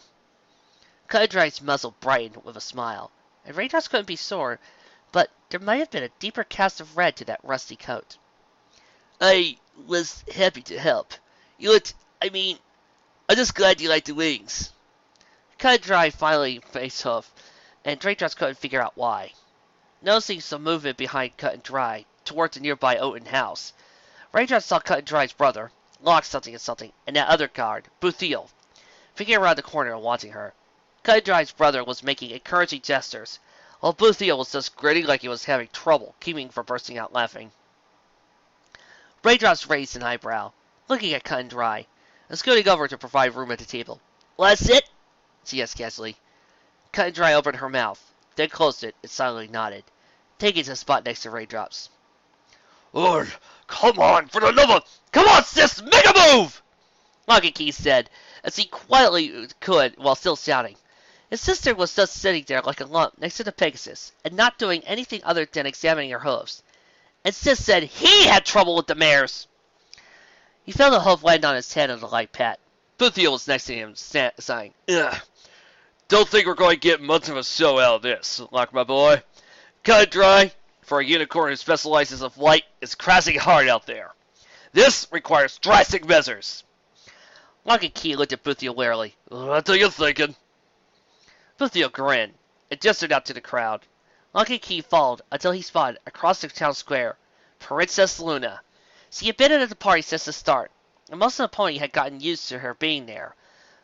[SPEAKER 2] Cut and Dry's muzzle brightened with a smile, and Raindrops couldn't be sure, but there might have been a deeper cast of red to that rusty coat.
[SPEAKER 1] I was happy to help. You looked, I'm just glad you liked the wings.
[SPEAKER 2] Cut and Dry finally faced off, and Raindrops couldn't figure out why. Noticing some movement behind Cut and Dry towards the nearby Oaton house, Raindrops saw Cut and Dry's brother, Lock something, and that other guard, Buthiel, peeking around the corner and watching her. Cut and Dry's brother was making encouraging gestures, while Buthiel was just grinning like he was having trouble keeping from bursting out laughing. Raindrops raised an eyebrow, looking at Cut and Dry, and scooting over to provide room at the table.
[SPEAKER 1] "What's it?"
[SPEAKER 2] she asked casually. Cut and Dry opened her mouth, then closed it and silently nodded, taking the spot next to Raindrops.
[SPEAKER 1] "Oh, come on, for the love of... Come on, sis, make a move!"
[SPEAKER 2] Lock and Key said, as he quietly could while still shouting. His sister was just sitting there like a lump next to the Pegasus, and not doing anything other than examining her hooves.
[SPEAKER 1] And Sis said he had trouble with the mares.
[SPEAKER 2] He felt a hoof land on his head and a light pat.
[SPEAKER 1] Buthiel was next to him, sighing. "Ugh. Don't think we're going to get much of a show out of this, Lock, my boy. Cut and Dry, for a unicorn who specializes in flight, is crashing hard out there. This requires drastic measures."
[SPEAKER 2] Lock and Key looked at Buthiel warily.
[SPEAKER 1] "What are you thinking?"
[SPEAKER 2] Buthiel grinned and gestured out to the crowd. Lock and Key followed until he spotted, across the town square, Princess Luna. She had been at the party since the start, and most of the pony had gotten used to her being there,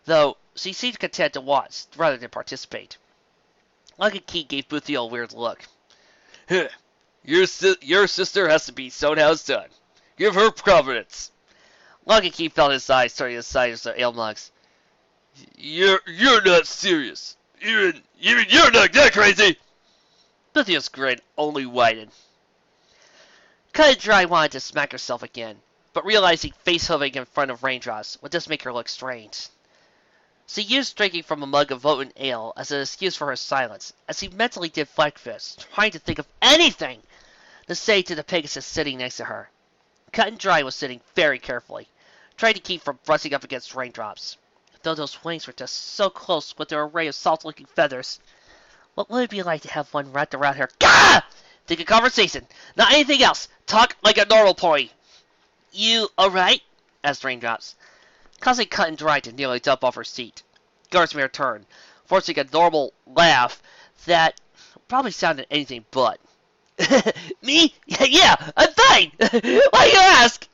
[SPEAKER 2] though she seemed content to watch rather than participate. Lock and Key gave Buthiel a weird look.
[SPEAKER 1] Your sister has to be shown how it's done. Give her confidence."
[SPEAKER 2] Lock and Key felt his eyes turning aside as the ale mugs.
[SPEAKER 1] You're not serious. You're not that crazy."
[SPEAKER 2] Buthiel's grin only widened. Cut and Dry wanted to smack herself again, but realizing face-hugging in front of Raindrops would just make her look strange. She used drinking from a mug of Oaton ale as an excuse for her silence, as she mentally did breakfast, trying to think of anything to say to the Pegasus sitting next to her. Cut and Dry was sitting very carefully, trying to keep from brushing up against Raindrops, though those wings were just so close with their array of soft-looking feathers. What would it be like to have one wrapped around her? Gah! Think of conversation, not anything else. Talk like a normal pony.
[SPEAKER 1] "You alright?"
[SPEAKER 2] asked Raindrops, causing Cut and Dry to nearly jump off her seat. Garsmere turned, forcing a normal laugh that probably sounded anything but.
[SPEAKER 1] "Me? Yeah, I'm fine. Why you ask?"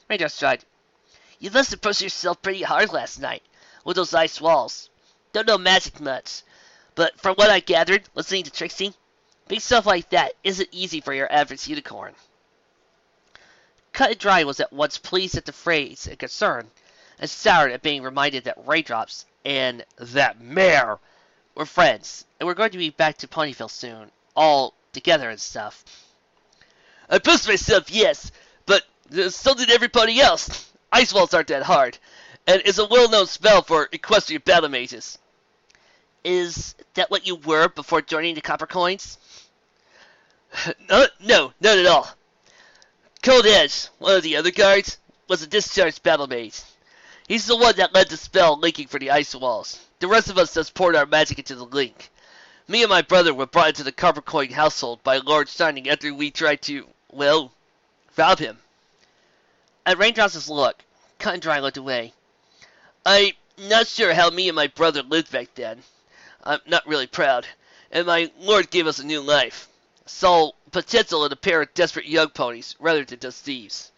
[SPEAKER 2] Raindrops tried.
[SPEAKER 1] "You must have pushed yourself pretty hard last night with those ice walls. Don't know magic much, but from what I gathered listening to Trixie, big stuff like that isn't easy for your average unicorn."
[SPEAKER 2] Cut and Dry was at once pleased at the phrase and concerned, and soured at being reminded that Raindrops and that mare were friends, and were going to be back to Ponyville soon, all together and stuff.
[SPEAKER 1] "I pushed myself, yes, but so did everybody else. Ice walls aren't that hard, and it's a well-known spell for equestrian battle mages." "Is that what you were before joining the Copper Coins?" No, not at all. Cold Edge, one of the other guards, was a discharged battlemate. He's the one that led the spell linking for the ice walls. The rest of us just poured our magic into the link. Me and my brother were brought into the Coppercoin household by Lord Shining after we tried to, well, rob him.
[SPEAKER 2] At Raindrops' look, Cut and Dry looked away.
[SPEAKER 1] I'm not sure how me and my brother lived back then. I'm not really proud, and my lord gave us a new life. Saw potential in a pair of desperate young ponies rather than just thieves.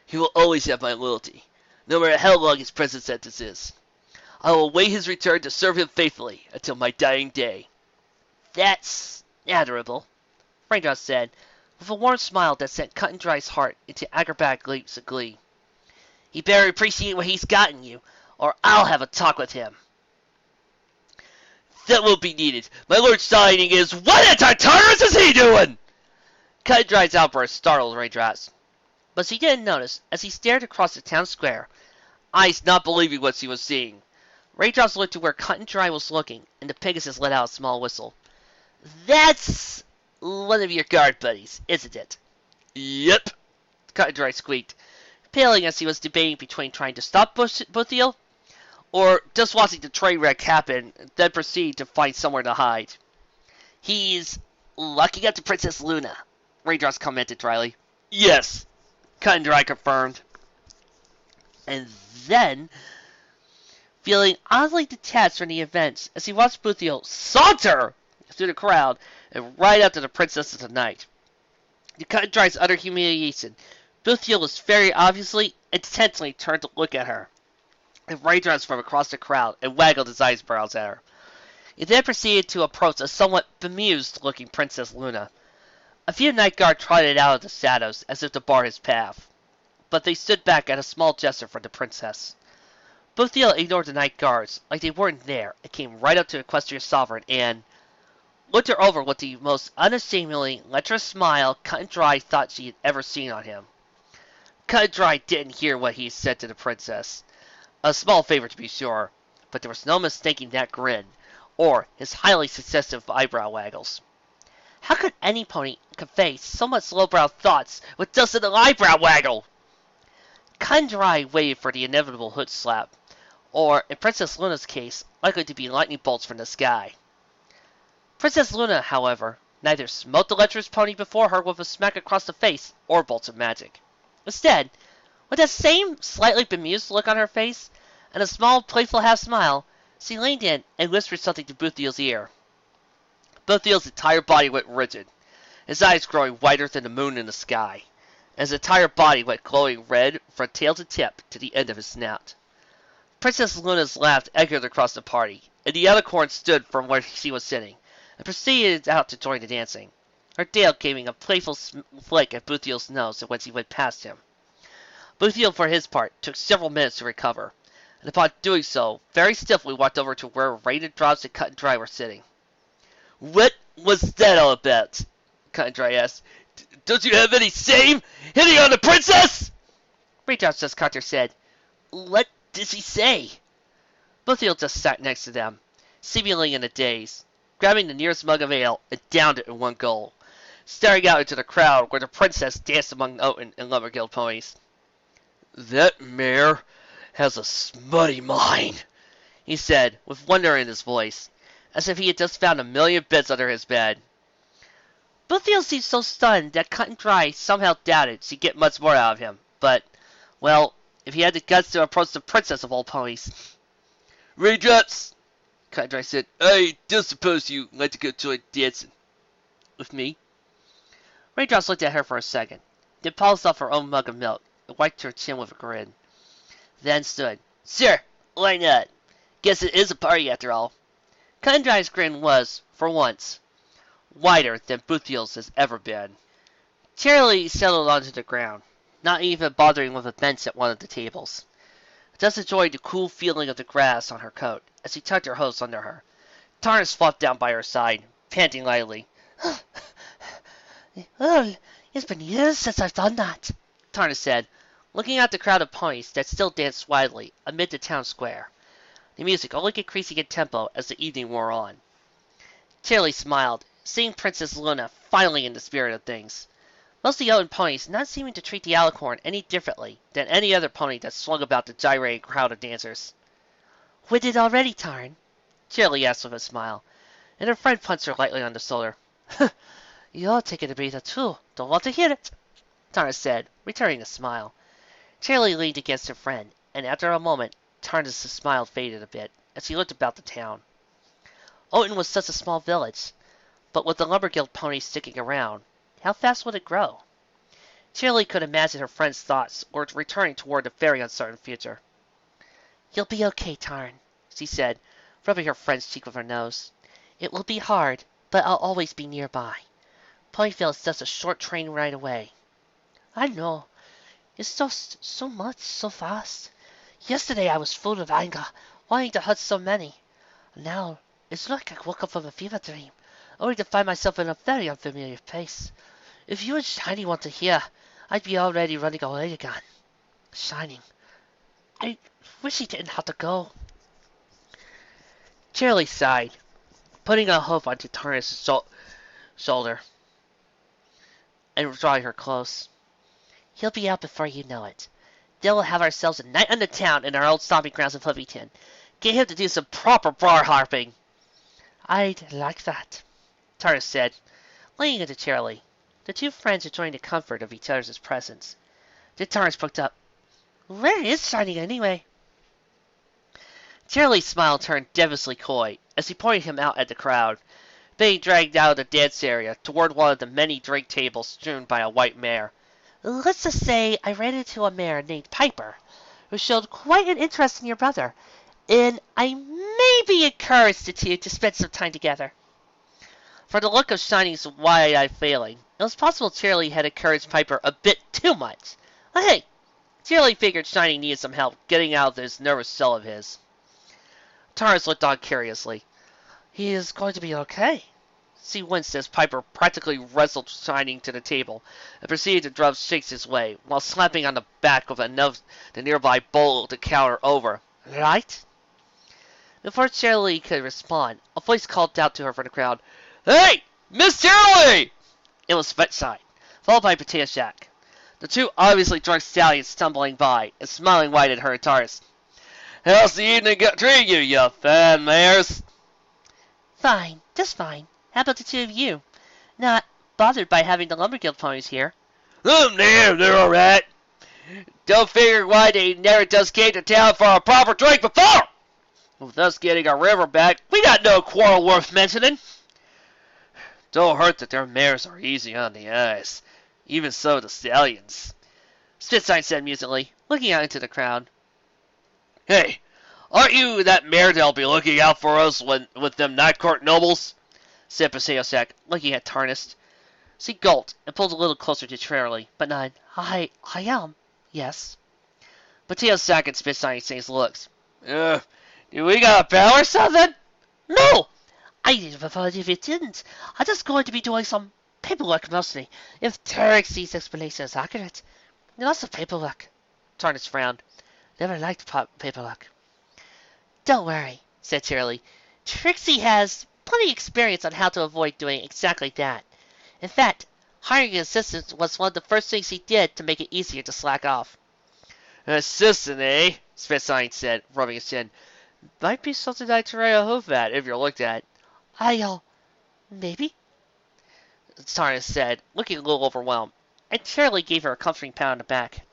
[SPEAKER 1] He will always have my loyalty, no matter how long his present sentence is. I will await his return to serve him faithfully until my dying day.
[SPEAKER 2] That's admirable, Raindrops said, with a warm smile that sent Cut and Dry's heart into acrobatic leaps of glee. He better appreciate what he's gotten you, or I'll have a talk with him.
[SPEAKER 1] That won't be needed. My Lord Shining is... What in Tartarus is he doing?
[SPEAKER 2] Cut and Dry's outburst startled Raindrops, but she didn't notice as he stared across the town square,
[SPEAKER 1] eyes not believing what she was seeing.
[SPEAKER 2] Raindrops looked to where Cut and Dry was looking, and the Pegasus let out a small whistle. That's one of your guard buddies, isn't it?
[SPEAKER 1] Yep,
[SPEAKER 2] Cut and Dry squeaked, paling as he was debating between trying to stop Buthiel
[SPEAKER 1] or just watching the train wreck happen, then proceed to find somewhere to hide.
[SPEAKER 2] He's locking up to Princess Luna, Raindrops commented dryly.
[SPEAKER 1] Yes, Cut and Dry confirmed.
[SPEAKER 2] And then, feeling oddly detached from the events as he watched Buthiel saunter through the crowd and right up to the Princess of the Night. To Cut and Dry's utter humiliation, Buthiel was very obviously intently turned to look at her, and Raindrops from across the crowd and waggled his eyebrows at her. He then proceeded to approach a somewhat bemused-looking Princess Luna. A few night guard trotted out of the shadows as if to bar his path, but they stood back at a small gesture from the princess. Buthiel ignored the night guards like they weren't there and came right up to Equestria's sovereign and looked her over with the most unashamedly lecherous smile Cut and Dry thought she had ever seen on him. Cut and Dry didn't hear what he said to the princess. A small favor, to be sure, but there was no mistaking that grin, or his highly suggestive eyebrow waggles. How could any pony convey so much lowbrow thoughts with just an eyebrow waggle? Cut and Dry waited for the inevitable hood slap, or, in Princess Luna's case, likely to be lightning bolts from the sky. Princess Luna, however, neither smote the lecherous pony before her with a smack across the face or bolts of magic. Instead, with that same slightly bemused look on her face and a small, playful half-smile, she leaned in and whispered something to Buthiel's ear.
[SPEAKER 1] Buthiel's entire body went rigid, his eyes growing whiter than the moon in the sky, and his entire body went glowing red from tail to tip to the end of his snout. Princess Luna's laugh echoed across the party, and the unicorn stood from where she was sitting, and proceeded out to join the dancing, her tail giving a playful flick at Buthiel's nose when she went past him. Buthiel, for his part, took several minutes to recover, and upon doing so, very stiffly walked over to where Raindrops and Cut and Dry were sitting. What was that all about? Cut and Dry asked. Don't you have any shame hitting on the princess?
[SPEAKER 2] Raindrops just cocked her head. What did she say? Buthiel just sat next to them, seemingly in a daze, grabbing the nearest mug of ale and downed it in one gulp, staring out into the crowd where the princess danced among Oaton and Lumber Guild ponies.
[SPEAKER 1] That mare has a smutty mind, he said, with wonder in his voice, as if he had just found 1,000,000 bits under his bed.
[SPEAKER 2] Buthiel seemed so stunned that Cut and Dry somehow doubted she'd get much more out of him, but, well, if he had the guts to approach the princess of all ponies.
[SPEAKER 1] Raindrops, Cut and Dry said, I do suppose you like to go join dancing with me?
[SPEAKER 2] Raindrops looked at her for a second, then paused off her own mug of milk and wiped her chin with a grin. Then stood. Sure, why not? Guess it is a party after all. Cut and Dry's grin was, for once, wider than Buthiel's has ever been. Cheerilee settled onto the ground, not even bothering with a bench at one of the tables. Just enjoying the cool feeling of the grass on her coat as she tucked her hose under her. Tarnus flopped down by her side, panting lightly. Oh, it's been years since I've done that, Tarnus said, looking at the crowd of ponies that still danced wildly amid the town square, the music only increasing in tempo as the evening wore on. Cheerilee smiled, seeing Princess Luna finally in the spirit of things, most of the Oaton ponies not seeming to treat the alicorn any differently than any other pony that swung about the gyrating crowd of dancers. "With it already, Tarn?" Cheerilee asked with a smile, and her friend punched her lightly on the shoulder. "You're taking a breather too. Don't want to hear it," Tarn said, returning the smile. Cheerilee leaned against her friend, and after a moment, Tarn's smile faded a bit as he looked about the town. Oaton was such a small village, but with the Lumber Guild ponies sticking around, how fast would it grow? Cheerilee could imagine her friend's thoughts were returning toward the very uncertain future. "You'll be okay, Tarn," she said, rubbing her friend's cheek with her nose. "It will be hard, but I'll always be nearby. Ponyville is just a short train ride away." "I know. It's just so much, so fast. Yesterday I was full of anger, wanting to hurt so many. Now it's like I woke up from a fever dream, only to find myself in a very unfamiliar place. If you and Shiny want to hear, I'd be already running away again. Shining, I wish he didn't have to go." Cheerilee sighed, putting a hoof onto Tarnis's shoulder and drawing her close. "He'll be out before you know it. Then we'll have ourselves a night on the town in our old stomping grounds in Fluffyton. Get him to do some proper bar harping." "I'd like that," Tarnis said, leaning into Cheerilee. The two friends enjoying the comfort of each other's presence. Then Tarnis poked up. "Where is Shining anyway?" Cheerilee's smile turned devilishly coy as he pointed him out at the crowd, being dragged out of the dance area toward one of the many drink tables strewn by a white mare. "Let's just say I ran into a mare named Piper, who showed quite an interest in your brother, and I maybe encouraged the two to spend some time together." For the look of Shining's wide-eyed failing, it was possible Cheerilee had encouraged Piper a bit too much. But hey, Cheerilee figured Shining needed some help getting out of this nervous shell of his. Tarnis looked on curiously. "He is going to be okay." She winced as Piper practically wrestled Shining to the table and proceeded to drub shakes his way, while slapping on the back of the nearby bowl to counter over. "Right?" Before Cheerilee could respond, a voice called out to her from the crowd. "Hey, Miss Cheerilee!" It was Spitshine, followed by Potato Shack. The two obviously drunk stallions stumbling by and smiling wide at her and Tarnis. "How's the evening treating you, you fine mares?" "Fine, just fine. How about the two of you? Not bothered by having the Lumber Guild ponies here?"
[SPEAKER 1] No, they're all right. Don't figure why they never just came to town for a proper drink before. With us getting our river back, we got no quarrel worth mentioning. Don't hurt that their mares are easy on the eyes. Even so, the stallions," Spitshine said musingly, looking out into the crowd. "Hey, aren't you that mare that'll be looking out for us with them night court nobles?" said Potato Sack, looking at Tarnis. She gulped and pulled a little closer to Cheerilee, but nodded. I am. Yes." Potato Sack and Spitshine exchanged looks. Do we got a bell or something?"
[SPEAKER 2] "No! I'd prefer it if it didn't. I'm just going to be doing some paperwork mostly, if Trixie's explanation is accurate. Lots of paperwork." Tarnis frowned. "Never liked paperwork." "Don't worry," said Cheerilee. "Trixie has plenty of experience on how to avoid doing exactly that. In fact, hiring an assistant was one of the first things he did to make it easier to slack off."
[SPEAKER 1] "An assistant, eh?" Spitshine said, rubbing his chin. "Might be something I'd try a hoof at if you're looked at."
[SPEAKER 2] Maybe?" Tarnis said, looking a little overwhelmed, and Cheerilee gave her a comforting pat on the back.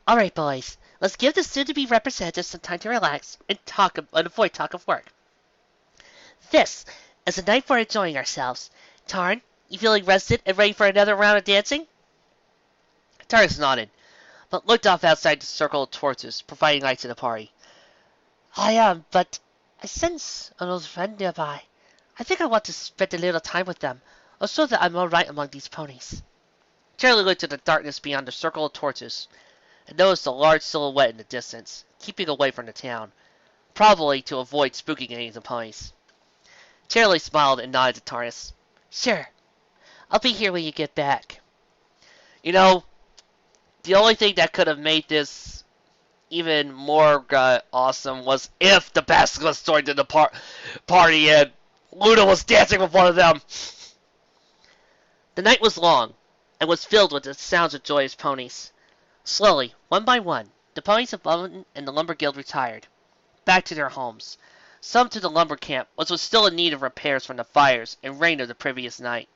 [SPEAKER 2] "All right, boys, let's give the soon-to-be representatives some time to relax and avoid talk of work. This is a night for enjoying ourselves. Tarn, you feeling rested and ready for another round of dancing?"
[SPEAKER 1] Tarnis nodded, but looked off outside the circle of torches, providing light to the party.
[SPEAKER 2] "I am, but I sense an old friend nearby. I think I want to spend a little time with them, or show that I'm all right among these ponies."
[SPEAKER 1] Cheerilee looked at the darkness beyond the circle of torches and noticed a large silhouette in the distance, keeping away from the town, probably to avoid spooking any of the ponies. Cheerilee smiled and nodded to Tarnis.
[SPEAKER 2] "Sure. I'll be here when you get back."
[SPEAKER 1] You know, the only thing that could have made this even more awesome was if the basilisk joined in the party and Luna was dancing with one of them.
[SPEAKER 2] The night was long, and was filled with the sounds of joyous ponies. Slowly, one by one, the ponies of Oaton and the Lumber Guild retired, back to their homes, some to the lumber camp, which was still in need of repairs from the fires and rain of the previous night.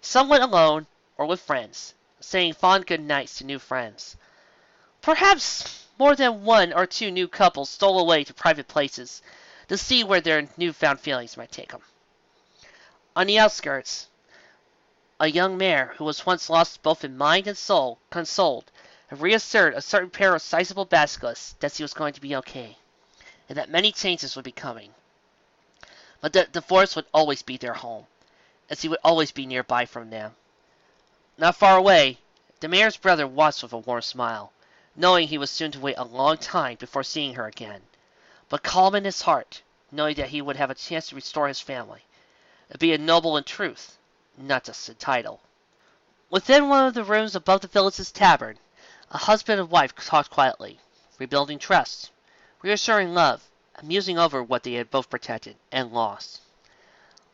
[SPEAKER 2] Some went alone, or with friends, saying fond good nights to new friends. Perhaps more than one or two new couples stole away to private places to see where their new-found feelings might take them. On the outskirts, a young mare who was once lost both in mind and soul consoled and reassured a certain pair of sizable basilisks that she was going to be okay, and that many changes would be coming, but that the forest would always be their home, and she would always be nearby from them. Not far away, the mare's brother watched with a warm smile, knowing he was soon to wait a long time before seeing her again, but calm in his heart, knowing that he would have a chance to restore his family, and be a noble in truth, not just in title. Within one of the rooms above the village's tavern, a husband and wife talked quietly, rebuilding trust, reassuring love, and musing over what they had both protected and lost.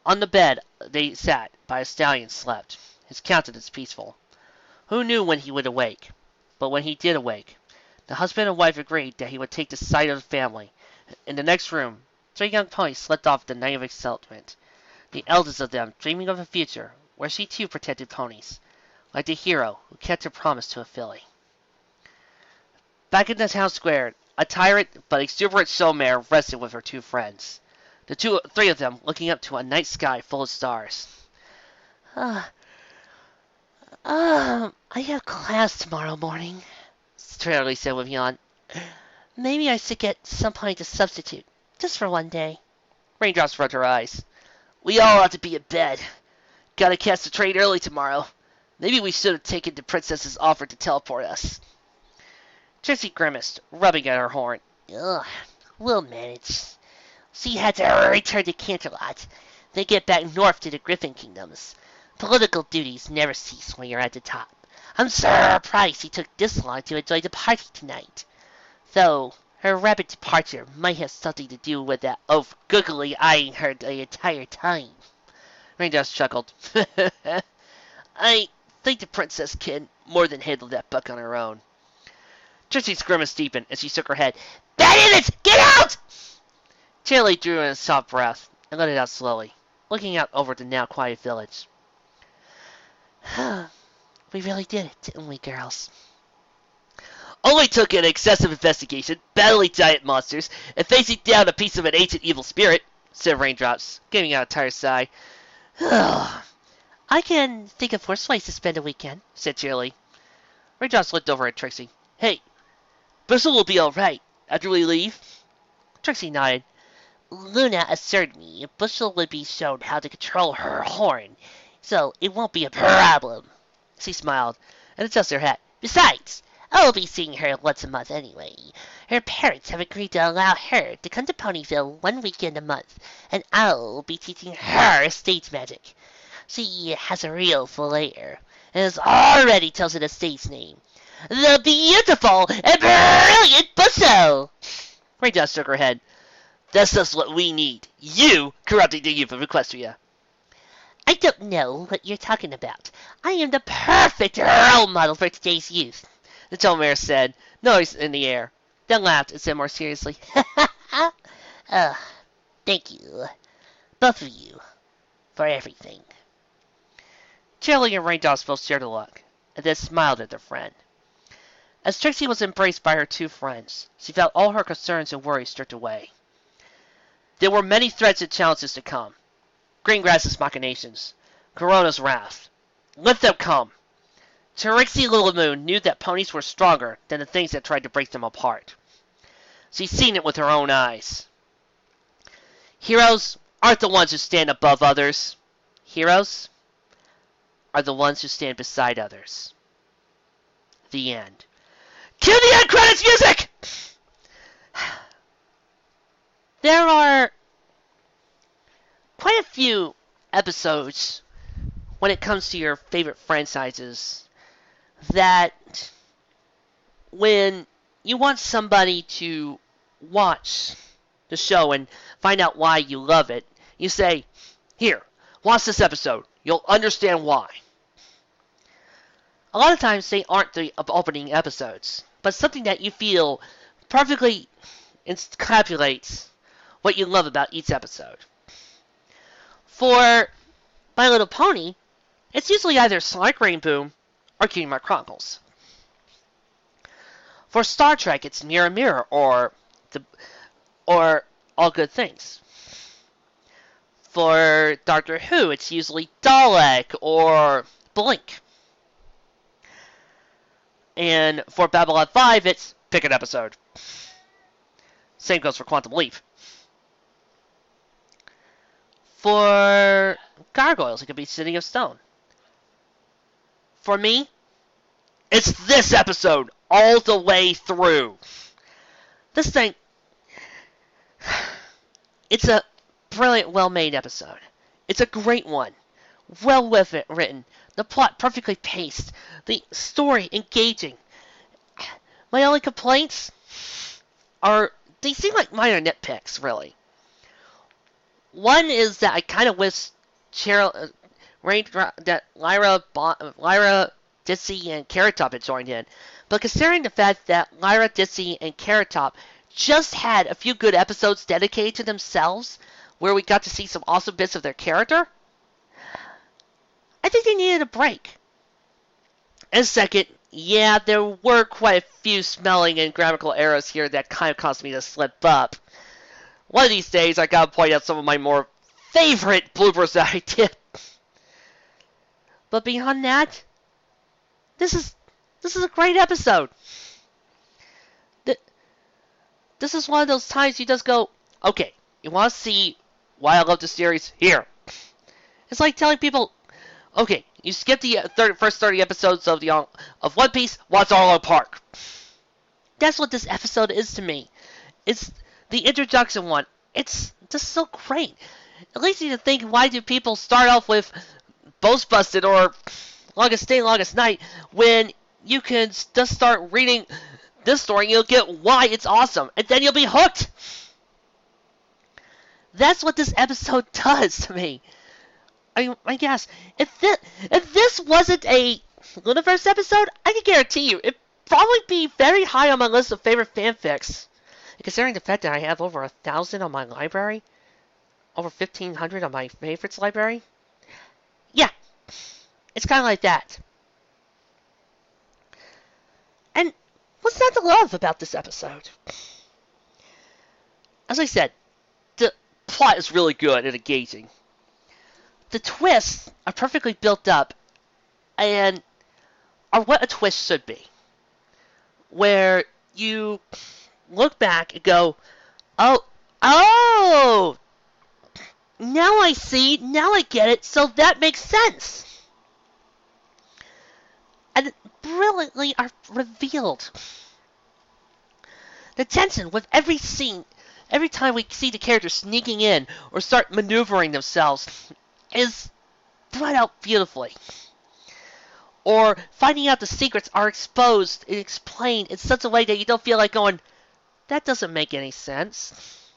[SPEAKER 2] On the bed they sat, by a stallion slept, his countenance peaceful. Who knew when he would awake? But when he did awake, the husband and wife agreed that he would take the sight of the family. In the next room, 3 young ponies slept off the night of excitement, the eldest of them dreaming of a future where she too protected ponies, like the hero who kept her promise to a filly. Back in the town square, a tired but exuberant show mare rested with her 2 friends, the 3 of them looking up to a night sky full of stars.
[SPEAKER 3] I have class tomorrow morning,
[SPEAKER 2] Cheerilee said with a yawn.
[SPEAKER 3] Maybe I should get somebody to substitute, just for one day.
[SPEAKER 2] Raindrops rubbed her eyes. We all ought to be in bed. Gotta catch the train early tomorrow. Maybe we should have taken the princess's offer to teleport us. Trixie grimaced, rubbing at her horn.
[SPEAKER 3] Ugh, we'll manage. She had to return to Canterlot, then get back north to the Griffin Kingdoms. Political duties never cease when you're at the top. I'm surprised she took this long to enjoy the party tonight. Though her rapid departure might have something to do with that oaf googly eyeing her the entire time.
[SPEAKER 2] Raindrops chuckled. I think the princess can more than handle that buck on her own. Trixie's grimace deepened as she shook her head.
[SPEAKER 3] Bad idiots! Get out!
[SPEAKER 2] Cheerilee drew in a soft breath and let it out slowly, looking out over the now quiet village.
[SPEAKER 3] We really did it, didn't we, girls?
[SPEAKER 2] Only took an excessive investigation, battling giant monsters, and facing down a piece of an ancient evil spirit, said Raindrops, giving out a tired sigh.
[SPEAKER 3] I can think of worse ways to spend a weekend,
[SPEAKER 2] said Cheerilee. Raindrops looked over at Trixie. Hey, Bristle will be all right after we leave.
[SPEAKER 3] Trixie nodded. Luna assured me Bushel would be shown how to control her horn, so it won't be a problem.
[SPEAKER 2] She smiled and adjusted her hat.
[SPEAKER 3] Besides, I'll be seeing her once a month anyway. Her parents have agreed to allow her to come to Ponyville 1 weekend a month, and I'll be teaching her stage magic. She has a real flair, and has already chosen a stage name. The beautiful and brilliant Bushel!
[SPEAKER 2] Raindrops shook her head. That's just what we need. You corrupting the youth of Equestria.
[SPEAKER 3] I don't know what you're talking about. I am the perfect role model for today's youth,
[SPEAKER 2] the tall mare said, nose in the air, then laughed and said more seriously,
[SPEAKER 3] Thank you, both of you, for everything.
[SPEAKER 2] Cheerilee and Raindrops both shared a look, and then smiled at their friend. As Trixie was embraced by her 2 friends, she felt all her concerns and worries stripped away. There were many threats and challenges to come. Greengrass's machinations, Corona's wrath. Let them come. Trixie Lulamoon knew that ponies were stronger than the things that tried to break them apart. She'd seen it with her own eyes. Heroes aren't the ones who stand above others. Heroes are the ones who stand beside others. The end. Cue the end credits music! There are quite a few episodes when it comes to your favorite franchises that when you want somebody to watch the show and find out why you love it, you say, here, watch this episode. You'll understand why. A lot of times they aren't the opening episodes, but something that you feel perfectly encapsulates what you love about each episode. For My Little Pony, it's usually either Sonic Rain Boom or Cutie Mark Chronicles. For Star Trek, it's Mirror Mirror or All Good Things. For Doctor Who, it's usually Dalek or Blink. And for Babylon 5, it's pick an episode. Same goes for Quantum Leap. For Gargoyles, it could be City of Stone. For me, it's this episode all the way through. This thing, it's a brilliant, well-made episode. It's a great one. Well written. The plot perfectly paced. The story engaging. My only complaints they seem like minor nitpicks, really. One is that I kind of wish that Lyra, Ditsy, and Carrot Top had joined in. But considering the fact that Lyra, Ditsy, and Carrot Top just had a few good episodes dedicated to themselves, where we got to see some awesome bits of their character, I think they needed a break. And second, yeah, there were quite a few spelling and grammatical errors here that kind of caused me to slip up. One of these days, I gotta point out some of my more favorite bloopers that I did. But beyond that, this is a great episode. This is one of those times you just go, okay, you want to see why I love the series? Here. It's like telling people, okay, you skip the first 30 episodes of One Piece, watch Arlo Park. That's what this episode is to me. It's the introduction one. It's just so great. It leads you to think, why do people start off with Boast Busted or Longest Day, Longest Night when you can just start reading this story and you'll get why it's awesome, and then you'll be hooked. That's what this episode does to me. I guess if this wasn't a Lunaverse episode, I can guarantee you it'd probably be very high on my list of favorite fanfics. And considering the fact that I have over 1,000 on my library, over 1,500 on my favorites library, yeah, it's kind of like that. And what's not to love about this episode? As I said, the plot is really good and engaging. The twists are perfectly built up and are what a twist should be. Where you look back and go, oh, now I see, now I get it, so that makes sense. And brilliantly are revealed. The tension with every scene, every time we see the characters sneaking in or start maneuvering themselves, is brought out beautifully. Or finding out the secrets are exposed and explained in such a way that you don't feel like going, that doesn't make any sense.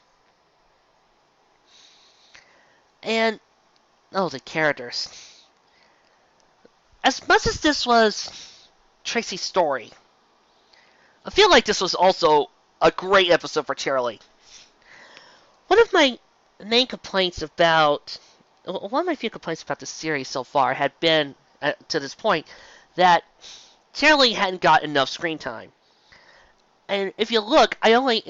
[SPEAKER 2] And, the characters. As much as this was Trixie's story, I feel like this was also a great episode for Cheerilee. One of my few complaints about the series so far had been, to this point, that Cheerilee hadn't got enough screen time. And if you look,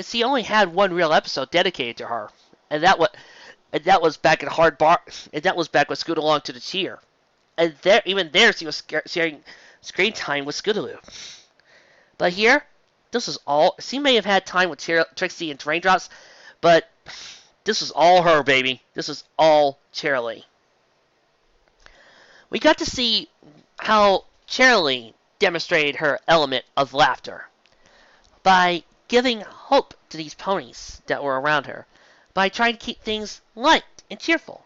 [SPEAKER 2] she only had one real episode dedicated to her, and that was back at Hard Bar, and that was back with Scoot Along to the Cheer. And even there, she was sharing screen time with Scootaloo. But here, this was all. She may have had time with Trixie and Raindrops, but this was all her, baby. This was all Cheerilee. We got to see how Cheerilee demonstrated her element of laughter by giving hope to these ponies that were around her, by trying to keep things light and cheerful,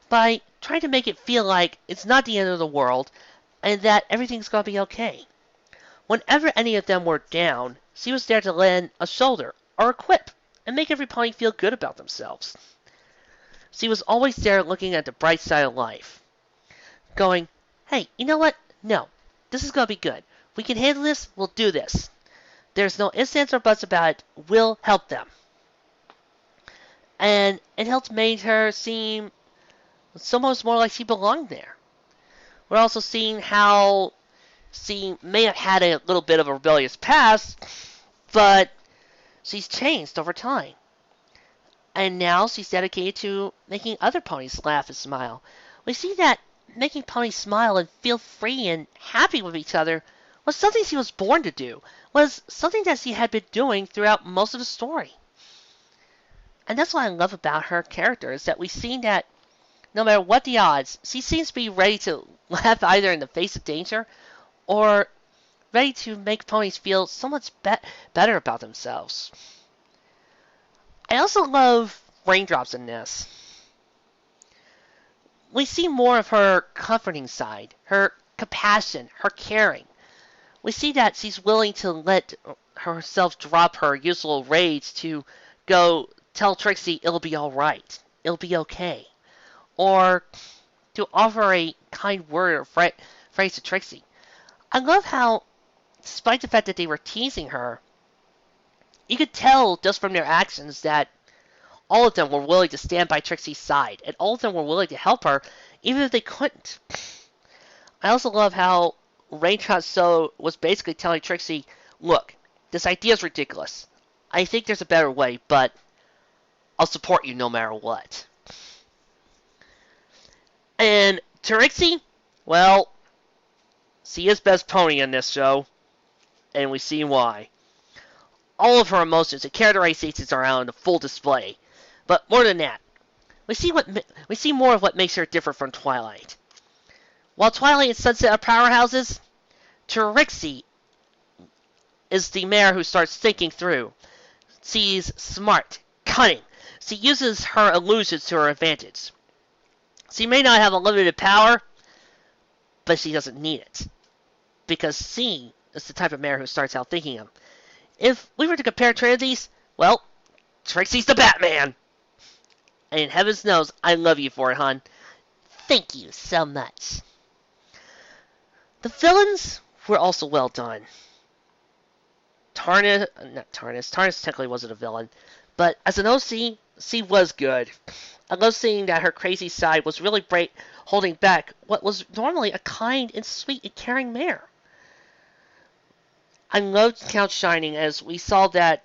[SPEAKER 2] by trying to make it feel like it's not the end of the world and that everything's going to be okay. Whenever any of them were down, she was there to lend a shoulder or a quip and make every pony feel good about themselves. She was always there looking at the bright side of life, going, hey, you know what? No, This is going to be good. We can handle this. We'll do this. There's no ifs, ands, or buts about it. We'll help them. And it helped make her seem so much more like she belonged there. We're also seeing how she may have had a little bit of a rebellious past, but she's changed over time. And now she's dedicated to making other ponies laugh and smile. We see that making ponies smile and feel free and happy with each other was something she was born to do, was something that she had been doing throughout most of the story. And that's what I love about her character, is that we've seen that no matter what the odds, she seems to be ready to laugh either in the face of danger or ready to make ponies feel so much better about themselves. I also love Raindrops in this. We see more of her comforting side, her compassion, her caring. We see that she's willing to let herself drop her usual rage to go tell Trixie it'll be alright, it'll be okay. Or to offer a kind word or phrase to Trixie. I love how, despite the fact that they were teasing her, you could tell just from their actions that all of them were willing to stand by Trixie's side, and all of them were willing to help her, even if they couldn't. I also love how Raindrops was basically telling Trixie, look, this idea is ridiculous. I think there's a better way, but I'll support you no matter what. And Trixie, well, she is best pony in this show, and we see why. All of her emotions and characterizations are out on full display. But more than that, we see more of what makes her different from Twilight. While Twilight and Sunset are powerhouses, Trixie is the mare who starts thinking through. She's smart, cunning. She uses her illusions to her advantage. She may not have unlimited power, but she doesn't need it. Because she is the type of mare who starts out thinking them. If we were to compare these, well, Trixie's the Batman. And heavens knows I love you for it, hon. Thank you so much. The villains were also well done. Tarnis technically wasn't a villain, but as an OC, she was good. I love seeing that her crazy side was really holding back what was normally a kind and sweet and caring mare. I loved Count Shining as we saw that,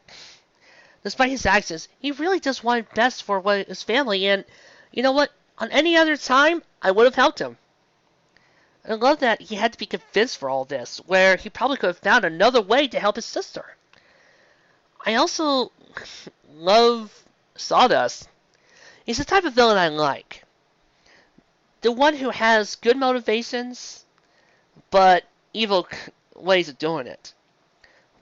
[SPEAKER 2] despite his actions, he really does want best for his family, and you know what? On any other time, I would have helped him. I love that he had to be convinced for all this, where he probably could have found another way to help his sister. I also love Sawdust. He's the type of villain I like. The one who has good motivations, but evil ways of doing it.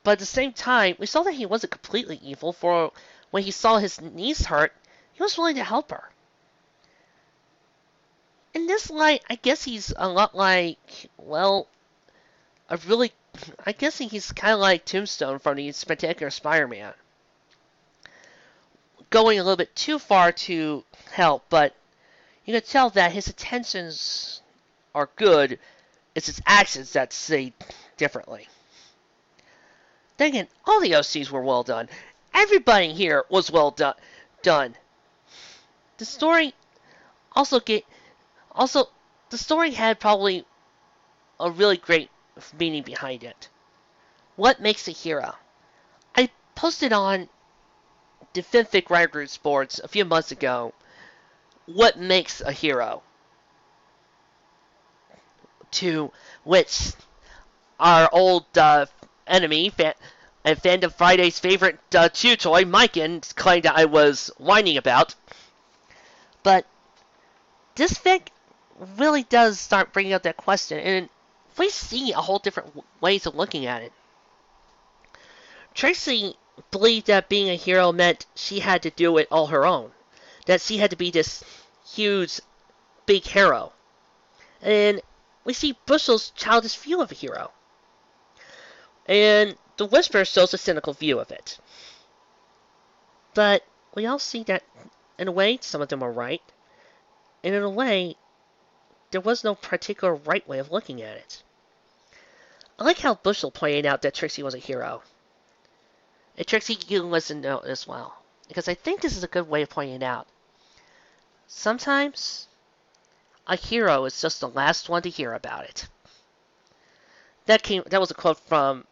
[SPEAKER 2] But at the same time, we saw that he wasn't completely evil, for when he saw his niece hurt, he was willing to help her. In this light, I guess he's a lot like, well, I guess he's kind of like Tombstone from the Spectacular Spider-Man. Going a little bit too far to help, but you can tell that his intentions are good. It's his actions that say differently. Then again, all the OCs were well done. Everybody here was well done. The story the story had probably a really great meaning behind it. What makes a hero? I posted on the fanfic writer groups boards a few months ago what makes a hero, to which our old enemy and Fandom Friday's favorite chew toy, Myken, claimed that I was whining about. But this fic really does start bringing up that question, and we see a whole different ways of looking at it. Trixie believed that being a hero meant she had to do it all her own, that she had to be this huge, big hero. And we see Bushel's childish view of a hero. And the Whisper shows a cynical view of it. But we all see that, in a way, some of them are right. And in a way, there was no particular right way of looking at it. I like how Bushel pointed out that Trixie was a hero. And Trixie, you listen to as well. Because I think this is a good way of pointing it out. Sometimes a hero is just the last one to hear about it. That was a quote from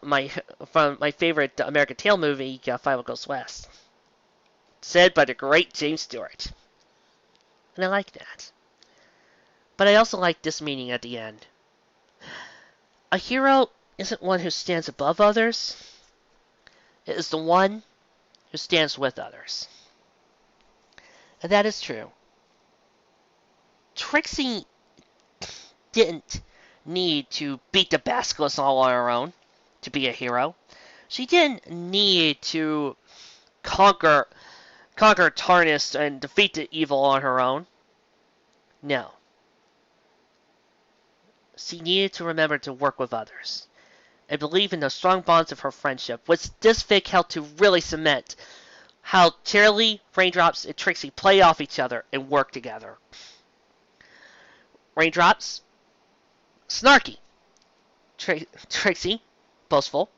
[SPEAKER 2] my favorite American Tail movie, Five Goes West. Said by the great James Stewart. And I like that. But I also like this meaning at the end. A hero isn't one who stands above others. It is the one who stands with others. And that is true. Trixie didn't need to beat the Basilisk all on her own to be a hero. She didn't need to conquer Tarnus and defeat the evil on her own. No. She needed to remember to work with others and believe in the strong bonds of her friendship, which this fic helped to really cement how Cheerilee, Raindrops, and Trixie play off each other and work together. Raindrops, snarky. Trixie, boastful.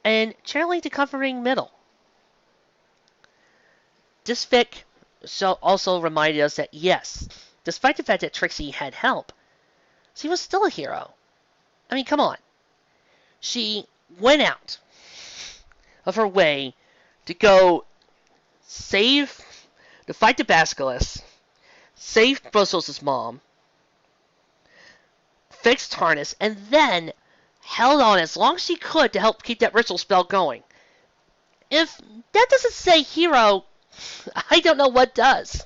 [SPEAKER 2] And Cheerilee, the comforting middle. This fic also reminded us that, yes, despite the fact that Trixie had help, she was still a hero. I mean, come on. She went out of her way to go to fight the Basilisk, save Brussels' mom, fix Tarnus, and then held on as long as she could to help keep that ritual spell going. If that doesn't say hero, I don't know what does.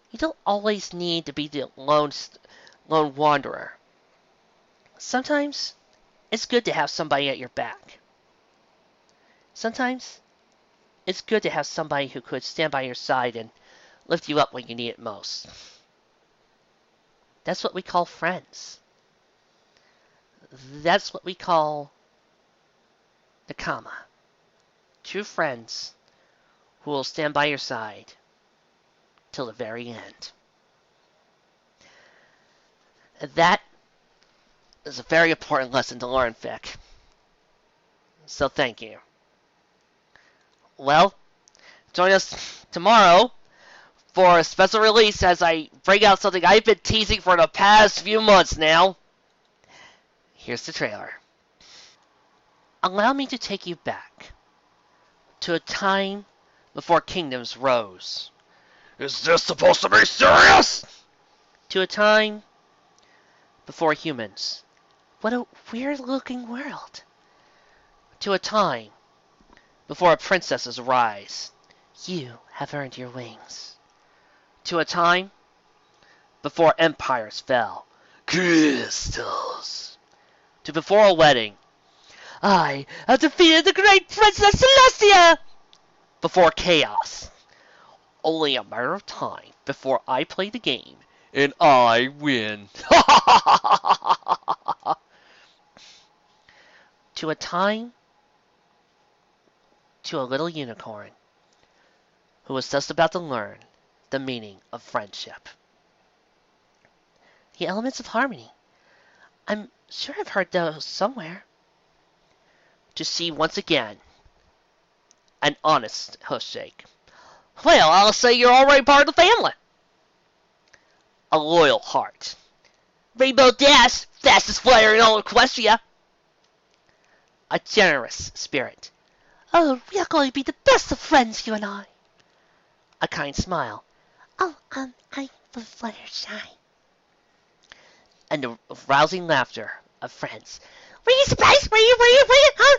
[SPEAKER 2] You don't always need to be the lone wanderer. Sometimes it's good to have somebody at your back. Sometimes it's good to have somebody who could stand by your side and lift you up when you need it most. That's what we call friends. That's what we call nakama. True friends who will stand by your side till the very end. And that is a very important lesson to learn, Vic. So thank you. Well, join us tomorrow for a special release as I bring out something I've been teasing for the past few months now. Here's the trailer. Allow me to take you back to a time before kingdoms rose. Is this supposed to be serious? To a time before humans. What a weird-looking world. To a time before princesses rise. You have earned your wings. To a time before empires fell. Crystals. To before a wedding. I have defeated the great Princess Celestia! Before chaos. Only a matter of time before I play the game and I win. To a time, to a little unicorn who was just about to learn the meaning of friendship. The elements of harmony. I'm sure I've heard those somewhere. To see once again an honest handshake. Well, I'll say you're already part of the family. A loyal heart. Rainbow Dash, fastest flyer in all Equestria. A generous spirit.
[SPEAKER 3] Oh, we are going to be the best of friends, you and I.
[SPEAKER 2] A kind smile.
[SPEAKER 3] Oh, I was Fluttershy.
[SPEAKER 2] And the rousing laughter of friends.
[SPEAKER 3] Were you surprised? Were you, huh?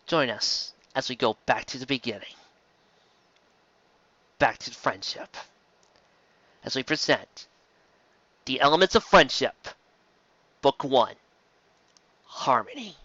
[SPEAKER 2] Join us as we go back to the beginning. Back to friendship. As we present The Elements of Friendship, Book 1, Harmony.